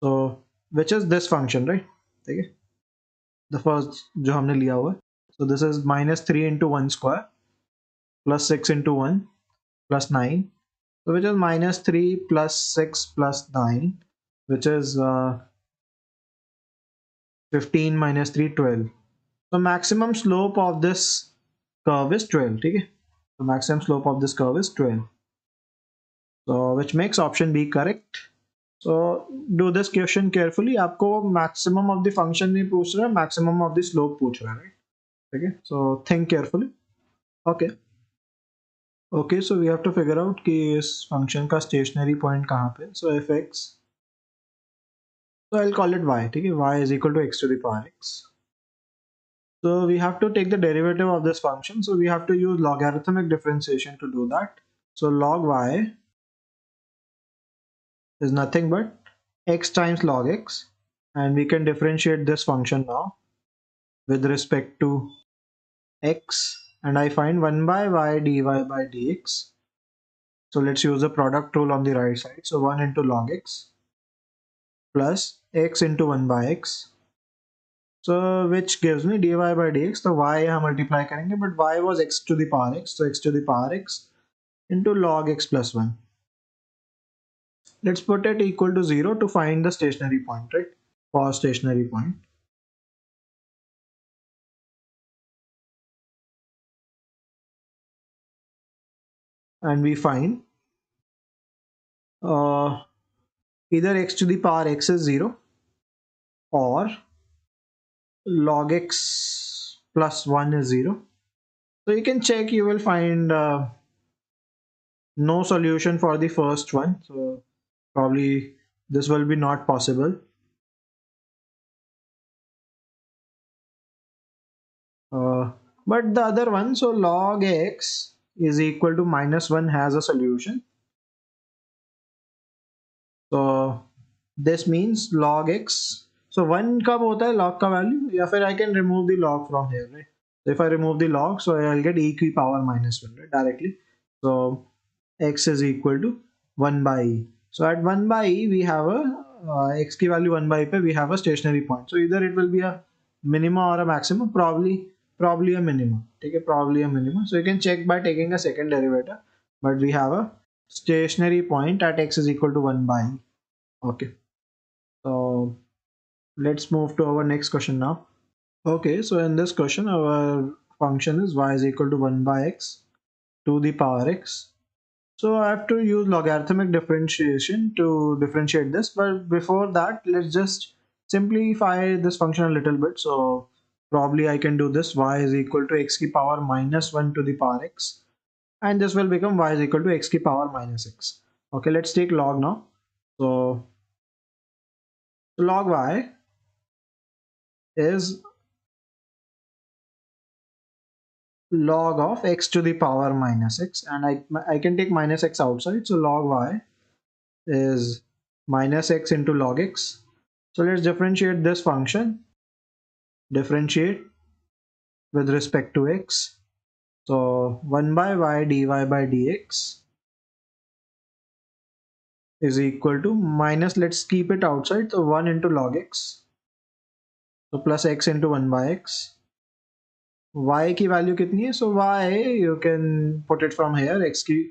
A: So which is this function, right? Okay, the first जो हमने लिया हुआ है. So this is minus 3 into 1 square plus 6 into 1 plus 9. So which is minus 3 plus 6 plus 9, which is 15 minus 3, 12. So maximum slope of this curve is 12. Okay? So maximum slope of this curve is 12. So which makes option B correct. So do this question carefully. आपको maximum of the function नहीं पूछ रहा है, maximum of the slope पूछ रहा है, right? Okay? So think carefully. Okay. Okay, so we have to figure out कि इस function का stationary point कहाँ पे. So fx, so I'll call it y. ठीक है, y is equal to x to the power x. So we have to take the derivative of this function. So we have to use logarithmic differentiation to do that. So log y is nothing but x times log x, and we can differentiate this function now with respect to x, and I find 1 by y dy by dx. So let's use the product rule on the right side. So 1 into log x plus x into 1 by x. So which gives me dy by dx. तो y यहाँ multiply करेंगे, but y was x to the power x. So x to the power x into log x plus 1. Let's put it equal to 0 to find the stationary point, right? For stationary point. And we find either x to the power x is 0 or log x plus 1 is 0. So you can check, you will find no solution for the first one. So probably this will be not possible. But the other one, so log x is equal to minus 1 has a solution. So this means log x. So 1 कब होता है log का value, या फिर I can remove the log from here, right? So if I remove the log, so I'll get e की power minus 1, right, directly. So x is equal to 1 by e. So at 1 by e we have a x की value 1 by e पे we have a stationary point. So either it will be a minima or a maximum, probably a minimum. Okay, probably a minimum. So you can check by taking a second derivative, but we have a stationary point at x is equal to 1 by e. Okay, so let's move to our next question now. Okay, so in this question our function is y is equal to 1 by x to the power x. So I have to use logarithmic differentiation to differentiate this, but before that, let's just simplify this function a little bit. So probably I can do this: y is equal to x ki power minus 1 to the power x, and this will become y is equal to x ki power minus x. Okay, let's take log now. So log y is log of x to the power minus x, and I can take minus x outside, so log y is minus x into log x. So let's differentiate this function, differentiate with respect to x. So 1 by y dy by dx is equal to minus, let's keep it outside, so 1 into log x, so plus x into 1 by x. Y की value कितनी है? So y you can put it from here, x की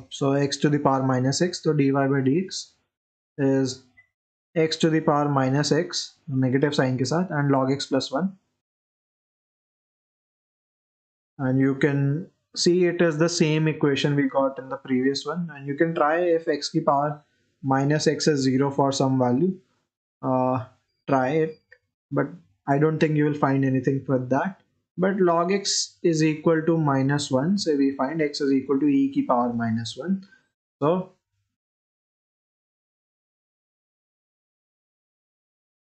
A: so x to the power minus x, so dy by dx is x to the power minus x negative sign के साथ and log x plus 1, and you can see it is the same equation we got in the previous one, and you can try if x की power minus x is 0 for some value, try it, but I don't think you will find anything for that. But log x is equal to minus 1, so we find x is equal to e की power minus 1. So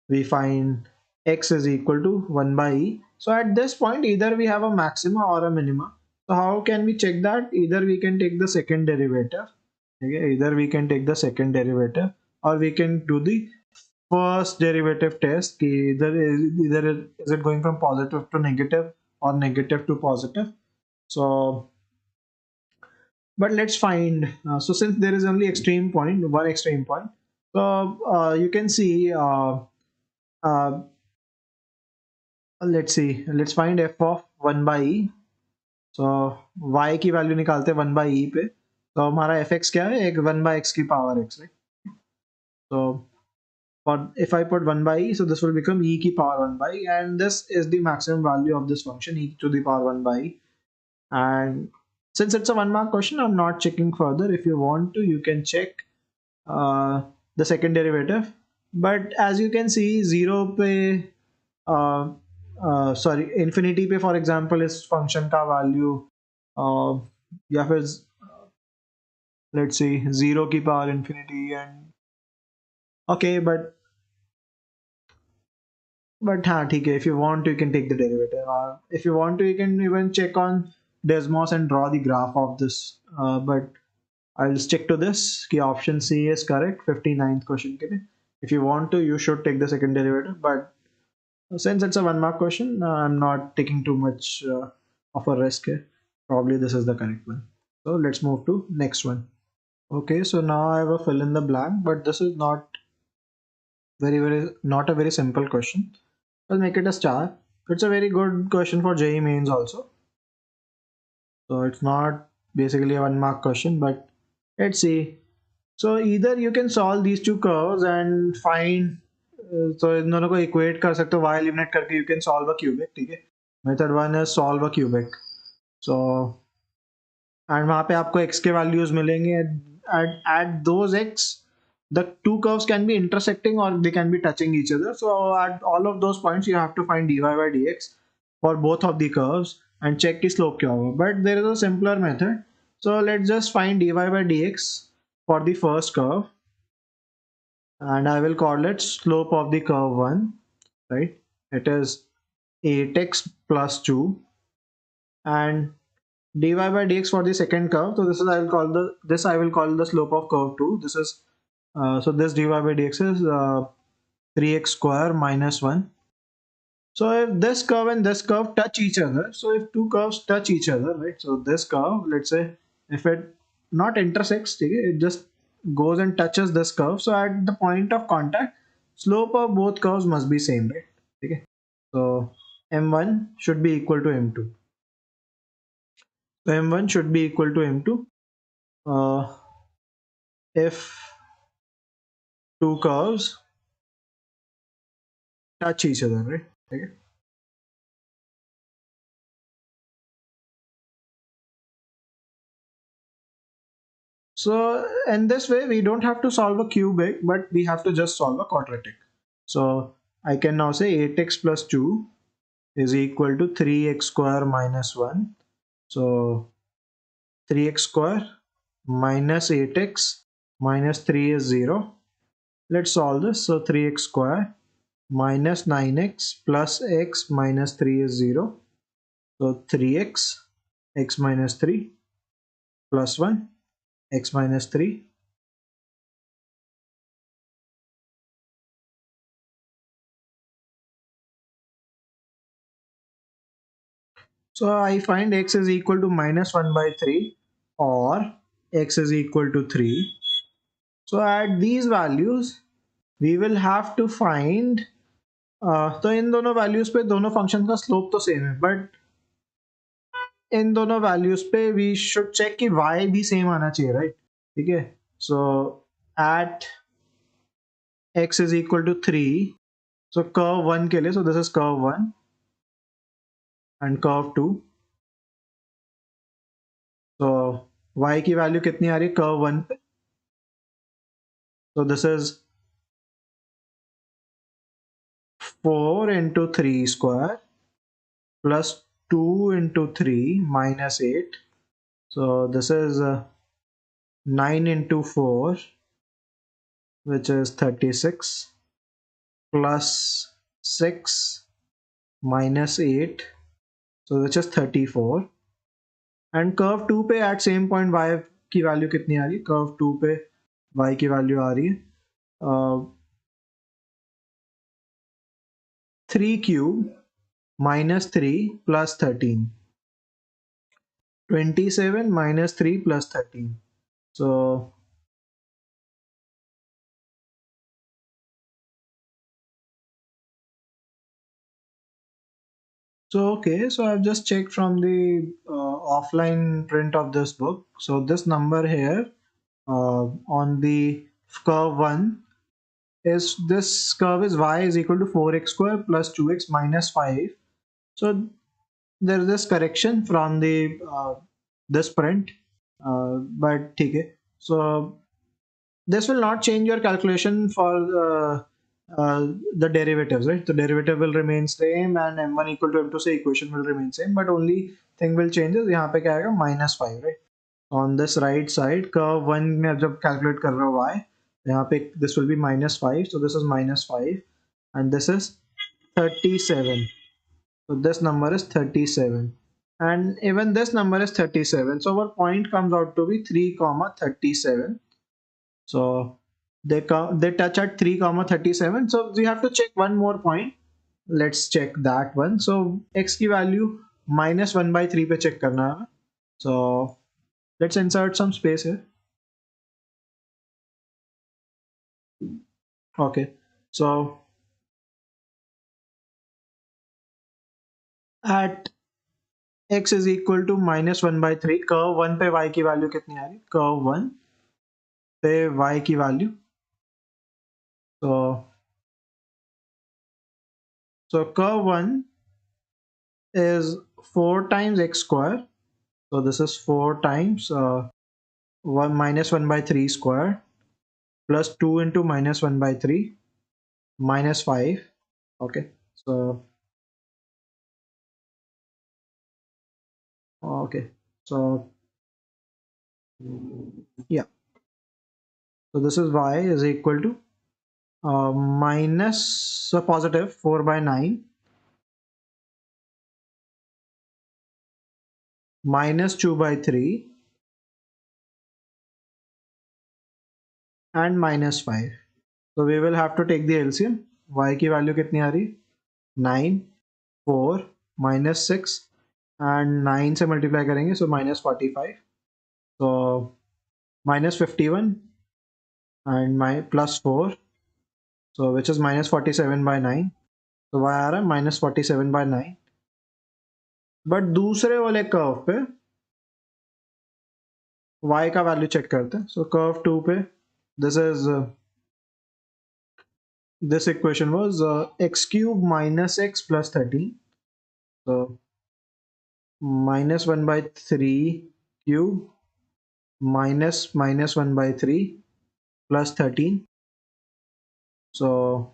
A: we find x is equal to 1 by e. So at this point, either we have a maxima or a minima. So how can we check that? Either we can take the second derivative. Okay, either we can take the second derivative, or we can do the first derivative test. कि either is it going from positive to negative or negative to positive. So but let's find, so since there is only extreme point, one extreme point, so you can see uh, let's see, let's find f of 1 by e. So y की value निकालते हैं 1 by e पे, तो हमारा fx क्या है? एक 1 by x की power x, right? So for if I put 1 by e, so this will become e की power 1 by e, and this is the maximum value of this function, e to the power 1 by e. And since it's a 1 mark question, I'm not checking further. If you want to, you can check the second derivative, but as you can see 0 पे sorry infinity पे for example इस function का value या फिर let's see 0 की power infinity and okay but हाँ ठीक है, if you want you can take the derivative, और if you want you can even check on Desmos and draw the graph of this, but I'll stick to this कि option C is correct 59th question के लिए. If you want to, you should take the second derivative, but since it's a 1 mark question, I'm not taking too much of a risk here. Probably this is the correct one. So let's move to next one. Okay, so now I have a fill in the blank, but this is not not a very simple question. I'll make it a star. It's a very good question for JEE mains also. So it's not basically a 1 mark question, but let's see. So either you can solve these two curves and find, so इन दोनों को equate कर सकते हो, y eliminate करके you can solve a cubic, ठीक है? Method 1 is solve a cubic. So and वहाँ पे आपको x के values मिलेंगे. At those x, the two curves can be intersecting or they can be touching each other. So at all of those points, you have to find dy by dx for both of the curves and check the slope क्या होगा. But there is a simpler method. So let's just find dy by dx for the first curve, and I will call it slope of the curve 1, right? It is 8x plus 2, and dy by dx for the second curve. So this I will call the slope of curve 2. This is so this dy by dx is 3x square minus 1. So if this curve and this curve touch each other, so if two curves touch each other, right? So this curve, let's say, if it not intersects, it just goes and touches this curve. So at the point of contact, slope of both curves must be same, right? Okay. So m1 should be equal to m2. So m1 should be equal to m2 if two curves touch each other, right? Okay. So in this way, we don't have to solve a cubic, but we have to just solve a quadratic. So I can now say 8x plus 2 is equal to 3x square minus 1. So 3x square minus 8x minus 3 is 0. Let's solve this. So 3x square minus 9x plus x minus 3 is 0. So 3x, x minus 3 plus 1, x minus 3. So I find x is equal to minus 1 by 3 or x is equal to 3. So at these values, we will have to find तो इन दोनों values पे दोनों function का slope तो same है, but in दोनों values पे we should check कि y भी सेम आना चाहिए, राइट? ठीक है, so at x is equal to 3, so curve 1 के लिए, so this is curve 1 and curve 2. So y की वैल्यू कितनी आ रही है कर्व 1 पे? So this is 4 into 3 square plus 2 into 3 minus 8. So this is 9 into 4, which is 36, plus 6 minus 8, so which is 34. And curve 2 पे at same point y की value कितनी आ रही है? कर्व 2 पे y की वैल्यू आ रही है 3 cube minus 3 plus 13. 27 minus 3 plus 13. So okay, so I've just checked from the offline print of this book. So this number here on the curve 1 is, this curve is y is equal to 4x square plus 2x minus 5. So there is this correction from the this print, but okay. So this will not change your calculation for the derivatives, right? The derivative will remain same and m1 equal to m2 से equation will remain same, but only thing will change is यहाँ पे क्या आएगा -5, right? On this right side curve 1 में अब जब calculate कर रहे हो y, यहाँ पे this will be -5, so this is -5 and this is 37. So this number is 37 and even this number is 37. So our point comes out to be 3, 37. So they touch at 3, 37. So we have to check one more point. Let's check that one. So x की value -1/3 पे check करना है. So let's insert some space here. Okay. So at x is equal to -1/3, curve 1 पे y की value कितनी आ रही? Curve 1 पे y की value. So curve 1 is 4 times x square. So this is 4 times 1 -1/3 square plus 2 into -1/3 minus 5. Okay. So okay. So yeah. So this is y is equal to minus positive 4/9 minus 2/3 and minus 5. So we will have to take the LCM. Y की value कितनी आ रही? 9, 4 minus 6 and 9 से multiply करेंगे, so -45. So -51 and my plus 4, so which is -47/9. तो y आ रहा है -47/9. But दूसरे वाले कर्व पे y का वैल्यू चेक करते हैं. सो कर्व 2 पे this is this equation was x cube minus x plus 13. So -1/3 cube minus 1 by 3 plus 13. So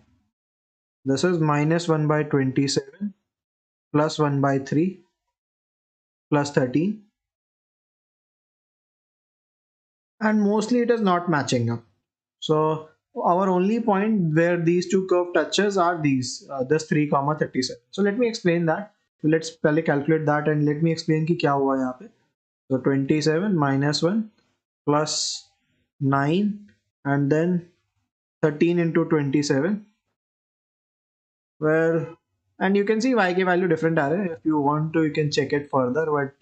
A: this is minus 1 by 27 plus 1 by 3 plus 13, and mostly it is not matching up. So our only point where these two curve touches are these this 3 comma 37. So let me explain that. So let's पहले calculate that and let me explain कि क्या हुआ यहाँ पे. So 27 minus 1 plus 9 and then 13 into 27. Well, and you can see y की value different आ रहा है. If you want to, you can check it further, but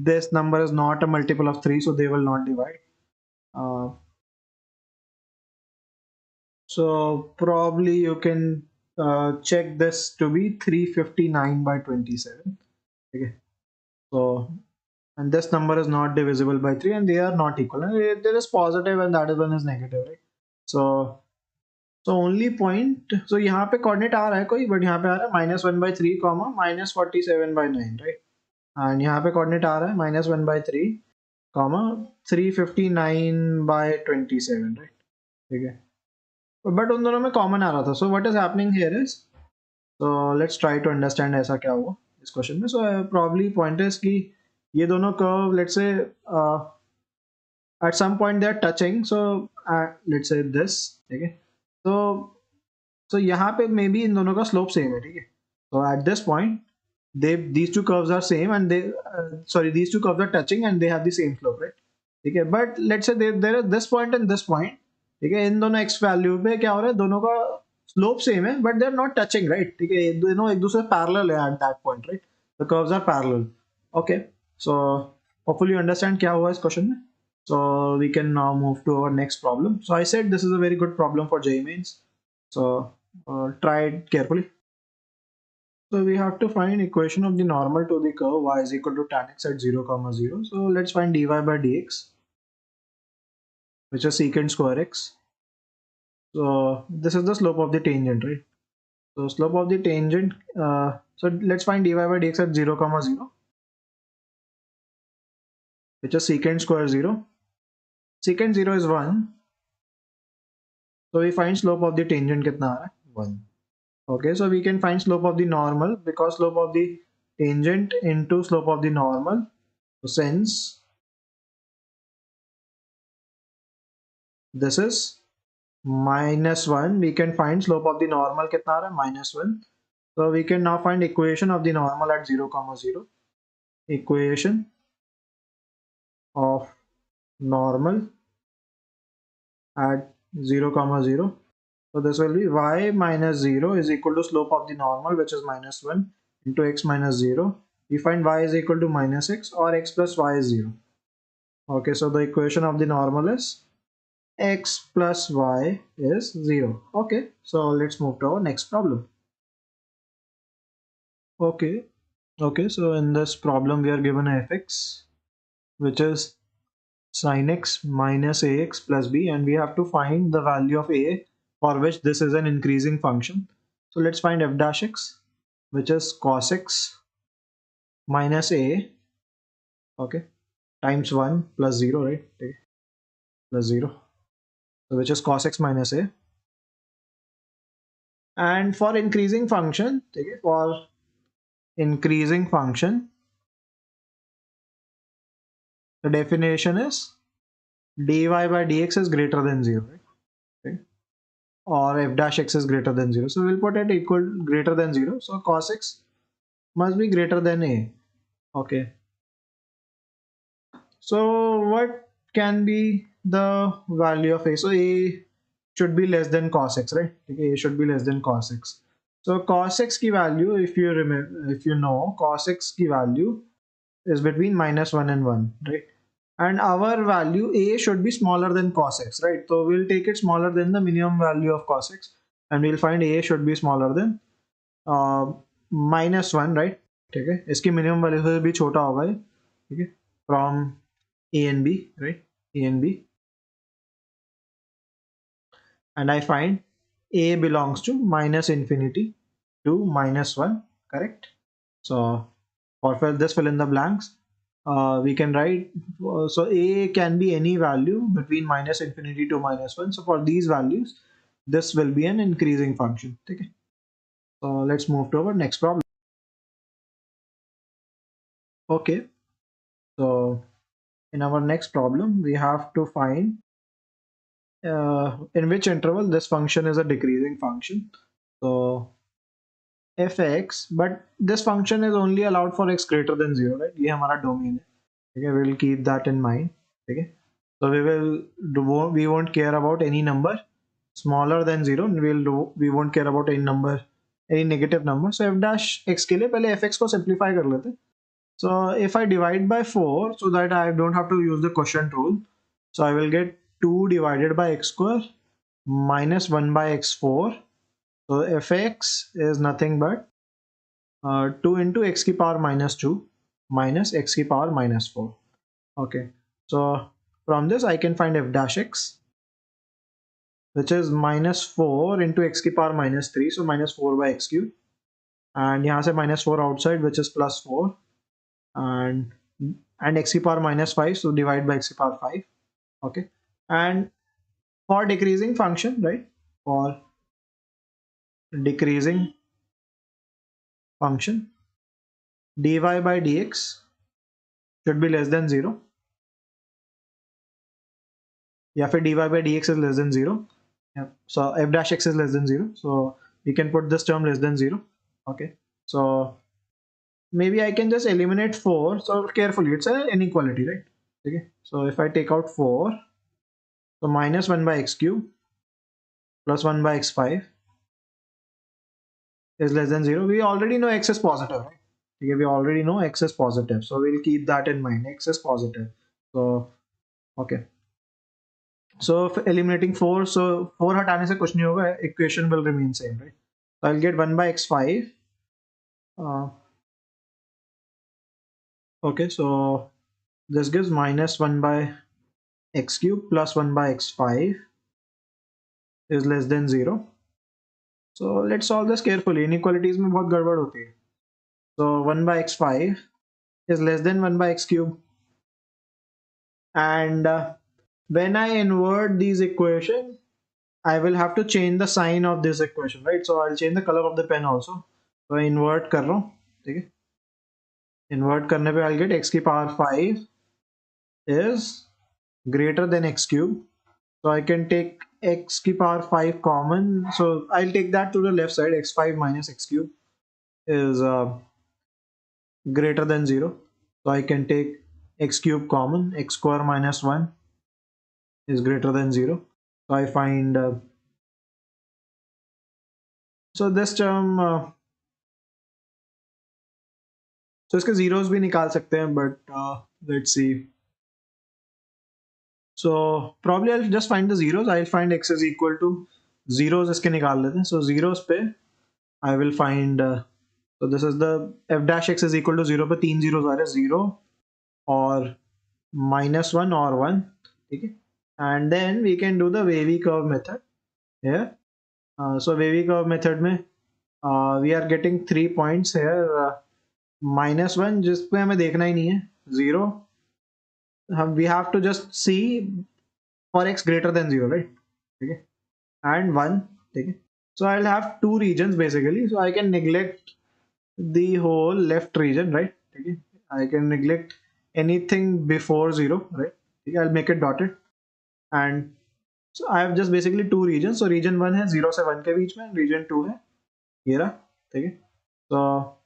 A: this number is not a multiple of 3, so they will not divide. So probably you can check this to be 359 by 27. Okay. So, and this number is not divisible by 3 and they are not equal. And there is positive and that one is negative, right? So only point, so यहाँ पे coordinate आ रहा है कोई, but यहाँ पे आ रहा है minus 1 by 3 comma minus 47 by 9, right? And यहाँ पे coordinate आ रहा है minus 1 by 3 comma 359 by 27, right? ठीक है. बट उन दोनों में कॉमन आ रहा था. So what is happening here is, so let's try to understand ऐसा क्या हुआ इस क्वेश्चन में. सो प्रॉब्ली पॉइंट इज कि ये दोनों curve let's say at some point they are touching. So let's say this, ठीक है. So यहाँ पे मे बी इन दोनों का स्लोप सेम है, ठीक है. So at this point these two curves are same and these two curves are touching and they have the same slope, right? ठीक है. But let's say there is this point and this point, ठीक है. इन दोनों x value पे क्या हो रहा है, दोनों का स्लोप सेम है but they are not touching, right? ठीक है. दोनों एक दूसरे पैरेलल है at that point, right? The curves are parallel. Okay. So hopefully you understand क्या हुआ इस क्वेश्चन में. So we can now move to our next problem. So I said this is a very good problem for JEE Mains. So try it carefully. So we have to find equation of the normal to the curve y is equal to tan x at 0 comma 0. So let's find dy by dx, which is secant square x. So this is the slope of the tangent, right? So slope of the tangent. So let's find dy by dx at 0 comma 0, which is secant square 0. Secant 0 is 1. So we find slope of the tangent कितना आ रहा है? 1. Okay, so we can find slope of the normal because slope of the tangent into slope of the normal. So since this is minus 1, we can find slope of the normal कितना आ रहा है? Minus 1. So we can now find equation of the normal at 0 comma 0. Equation of normal at 0 comma 0. So this will be y minus 0 is equal to slope of the normal, which is minus 1, into x minus 0. We find y is equal to minus x or x plus y is 0. Okay, so the equation of the normal is x plus y is 0. Okay, so let's move to our next problem. Okay, so in this problem we are given a fx, which is sin x minus ax plus b, and we have to find the value of a for which this is an increasing function. So let's find f dash x, which is cos x minus a, okay, times 1 plus 0, right? Okay. Plus 0, so which is cos x minus a. And for increasing function, okay, for increasing function, the definition is dy by dx is greater than 0, right? Okay. Or f dash x is greater than 0. So we'll put it equal greater than 0. So cos x must be greater than a. Okay. So what can be the value of a? So a should be less than cos x, right? Okay, a should be less than cos x. So cos x की value, if you remember, if you know, cos x की value is between minus 1 and 1, right? And our value a should be smaller than cos x, right? So we'll take it smaller than the minimum value of cos x, and we'll find a should be smaller than minus 1, right? ठीक है, इसकी minimum value से भी छोटा होगा ये, ठीक है, from a and b, right? A and b, and I find a belongs to minus infinity to minus 1, correct? So for this, fill in the blanks. we can write, so a can be any value between minus infinity to minus 1. So for these values, this will be an increasing function. Okay. So let's move to our next problem. Okay. So in our next problem, we have to find in which interval this function is a decreasing function. So fx, but this function is only allowed for x greater than 0, right? ये हमारा domain है. Okay, we'll keep that in mind. Okay, so we won't care about any number smaller than 0. We won't care about any negative number. So f dash x के लिए पहले fx को simplify कर लेते हैं. So if I divide by 4, so that I don't have to use the quotient rule, so I will get 2 divided by x square minus 1 by x4. So fx is nothing but 2 into x की power minus 2 minus x की power minus 4. Okay, so from this I can find f dash x, which is minus 4 into x की power minus 3, so minus 4 by x cube, and यहाँ से minus 4 outside, which is plus 4, and x की power minus 5, so divide by x की power 5. Okay, and for decreasing function, right, for decreasing function, dy by dx should be less than 0, या फिर dy by dx is less than 0. Yeah. So f dash x is less than 0, so we can put this term less than 0. Okay, so maybe I can just eliminate 4. So carefully, it's an inequality, right? Okay, so if I take out 4, so minus 1 by x cube plus 1 by x5 is less than 0. We already know x is positive, right? Okay, we already know x is positive, so we'll keep that in mind. X is positive. So okay, so eliminating 4, so 4 हटाने से कुछ नहीं होगा, equation will remain same, right? So I'll get 1 by x5. Okay, so this gives minus 1 by x cube plus 1 by x5 is less than 0. So let's solve this carefully. Inequalities में बहुत गड़बड़ होती है. So 1 by x5 is less than 1 by x cube, and when I invert these equations, I will have to change the sign of this equation, right? So I'll change the color of the pen also. So invert कर रहा हूँ, ठीक है? Invert करने पे I'll get x की power 5 is greater than x cube. So I can take x की power 5 common. So I'll take that to the left side. x5 minus x cube is greater than 0. So I can take x cube common. X square minus 1 is greater than 0. So I find so this term so इसके zeros भी निकाल सकते हैं, but let's see. So probably I'll just find the zeros. I'll find x is equal to zeros इसके निकाल लेते हैं. So zeros पे I will find so this is the f dash x is equal to 0 पे 3 zeros आ रहे हैं, 0 और minus 1 और 1, ठीक है? And then we can do the wavy curve method here. So wavy curve method में we are getting 3 points here. minus 1 जिस पे हमें देखना ही नहीं है, 0. We have to just see for x greater than 0, right? Okay, and 1. Okay, so I'll have two regions basically, so I can neglect the whole left region, right? Okay, I can neglect anything before 0, right? Okay, I'll make it dotted, and so I have just basically two regions. So region 1 है 0 से 1 के बीच में, region 2 है ये रहा, ठीक है? So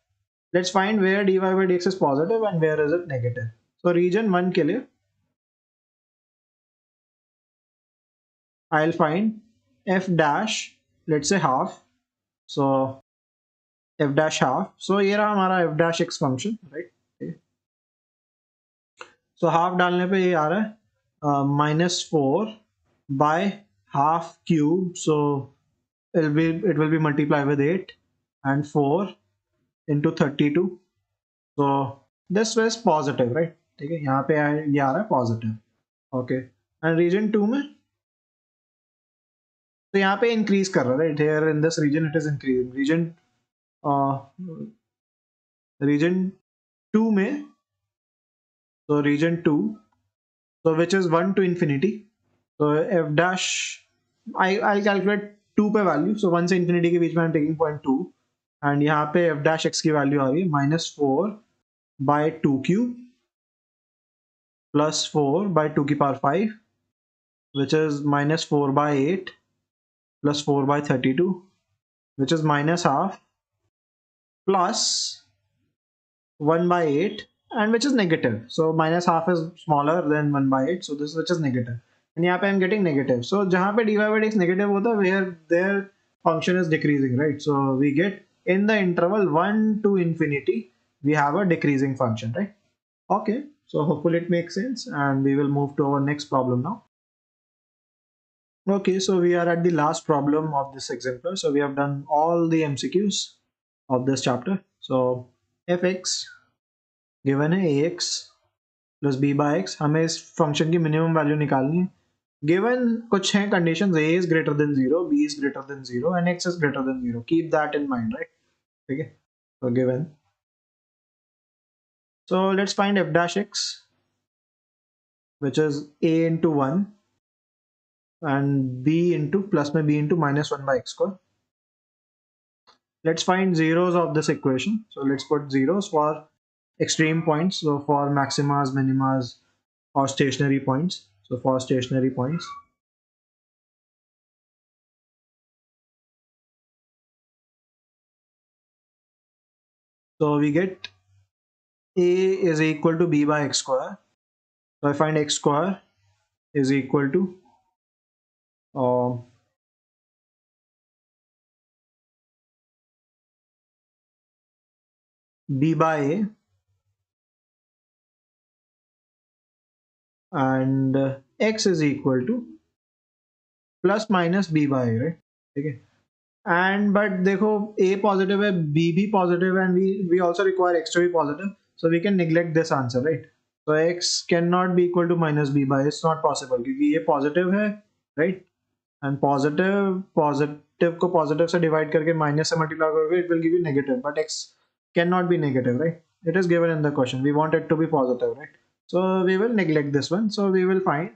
A: let's find where dy by dx is positive and where is it negative. So region 1 के लिए I'll find f dash, let's say half. So f dash half. So ये रहा हमारा f dash x function, right? Okay. So half डालने पे ये आ रहा है minus 4 by half cube. So it will be multiplied with 8 and 4 into 32. So this was positive, right? ठीक है, यहाँ पे ये आ रहा है positive. Okay. And region 2 में तो यहाँ पे increase कर रहा है, right? Here in this region it is increasing. Region 2 में So region 2, so which is 1 to infinity. So f dash, I'll calculate 2 पे value. So 1 से infinity के बीच में I'm taking point 2, and यहाँ पे f dash x की value आ रही है -4 by 2 cube plus 4 by 2 की power 5, which is -4 by 8 plus 4 by 32, which is minus half plus 1 by 8, and which is negative. So minus half is smaller than 1 by 8, so this which is negative. And यहाँ पे I'm getting negative. So जहाँ पे dy by dx negative होता है, where their function is decreasing, right? So we get in the interval 1 to infinity, we have a decreasing function, right? Okay, so hopefully it makes sense, and we will move to our next problem now. Okay, so we are at the last problem of this exemplar. So we have done all the MCQs of this chapter. So fx given है ax plus b by x, हमें इस function की minimum value निकालनी है. Given कुछ हैं conditions, a is greater than 0, b is greater than 0, and x is greater than 0. Keep that in mind, right? Okay, so given. So let's find f dash x, which is a into 1 and b into plus में b into minus 1 by x square. Let's find zeros of this equation. So let's put zeros for extreme points. So for maximas, minimas, or stationary points. So for stationary points. So we get a is equal to b by x square. So I find x square is equal to b by a, and x is equal to plus minus b by a, right? Okay. And but देखो a positive है, b भी positive है, and we also require x to be positive, so we can neglect this answer, right? So x cannot be equal to minus b by a. It's not possible क्योंकि ये positive है, right? And positive को positive से divide करके minus से multiply करोगे, it will give you negative, but x cannot be negative, right? It is given in the question. We want it to be positive, right? So we will neglect this one. So we will find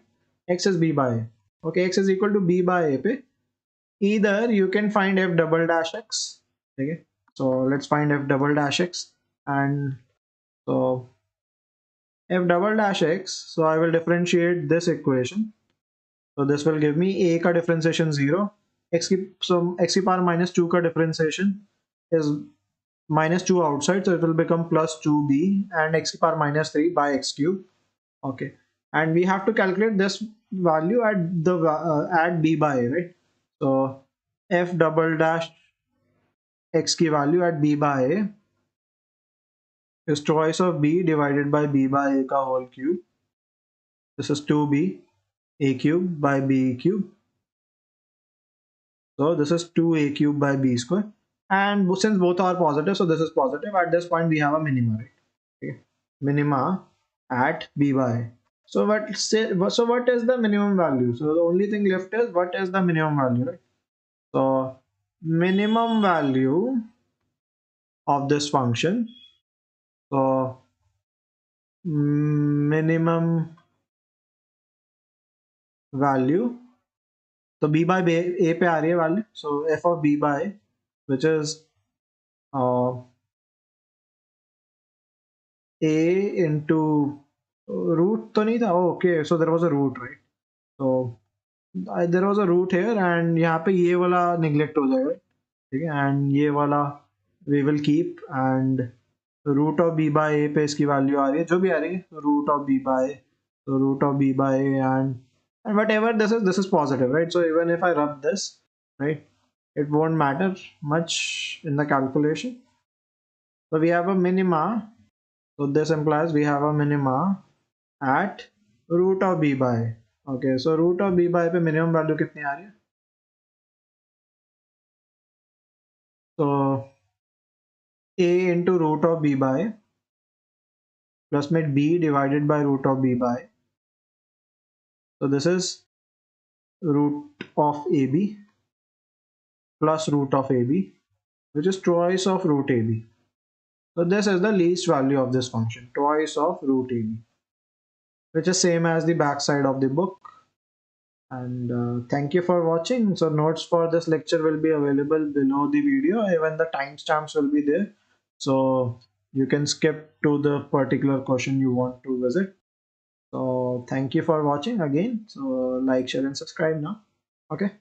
A: x is b by a. Okay, x is equal to b by a पे either you can find f double dash x. Okay, so let's find f double dash x, and so f double dash x, so I will differentiate this equation. So this will give me a ka differentiation 0, x ki, so x ki power minus 2 ka differentiation is minus 2 outside, so it will become plus 2b, and x ki power minus 3 by x cube. Okay, and we have to calculate this value at the at b by a, right? So f double dash x की value at b by a is twice of b divided by b by a का whole cube. This is 2b a cube by b cube. So this is 2a cube by b square. And since both are positive, so this is positive. At this point, we have a minima, right? Okay. Minima at b by a. So what is the minimum value? So the only thing left is what is the minimum value, right? So minimum value of this function. So minimum value, तो b by a पे आ रही है value, so f of b by a, which is a into root तो नहीं था, okay, so there was a root, right? So there was a root here, and यहाँ पे ये वाला neglect हो जाएगा, ठीक है, and ये वाला we will keep, and root of b by a पे इसकी value आ रही है, जो भी आ रही है, root of b by a, so root of b by a, and whatever this is positive, right? So even if I rub this, right, it won't matter much in the calculation. So we have a minima, so this implies we have a minima at root of b by a. Okay, so root of b by a पे minimum value कितनी आ रही है? So a into root of b by a plus में b divided by root of b by a. So this is root of ab plus root of ab, which is twice of root ab. So this is the least value of this function, twice of root ab. which is same as the back side of the book. And thank you for watching. So notes for this lecture will be available below the video. Even the timestamps will be there. So you can skip to the particular question you want to visit. So thank you for watching again. So like, share and subscribe now. Okay.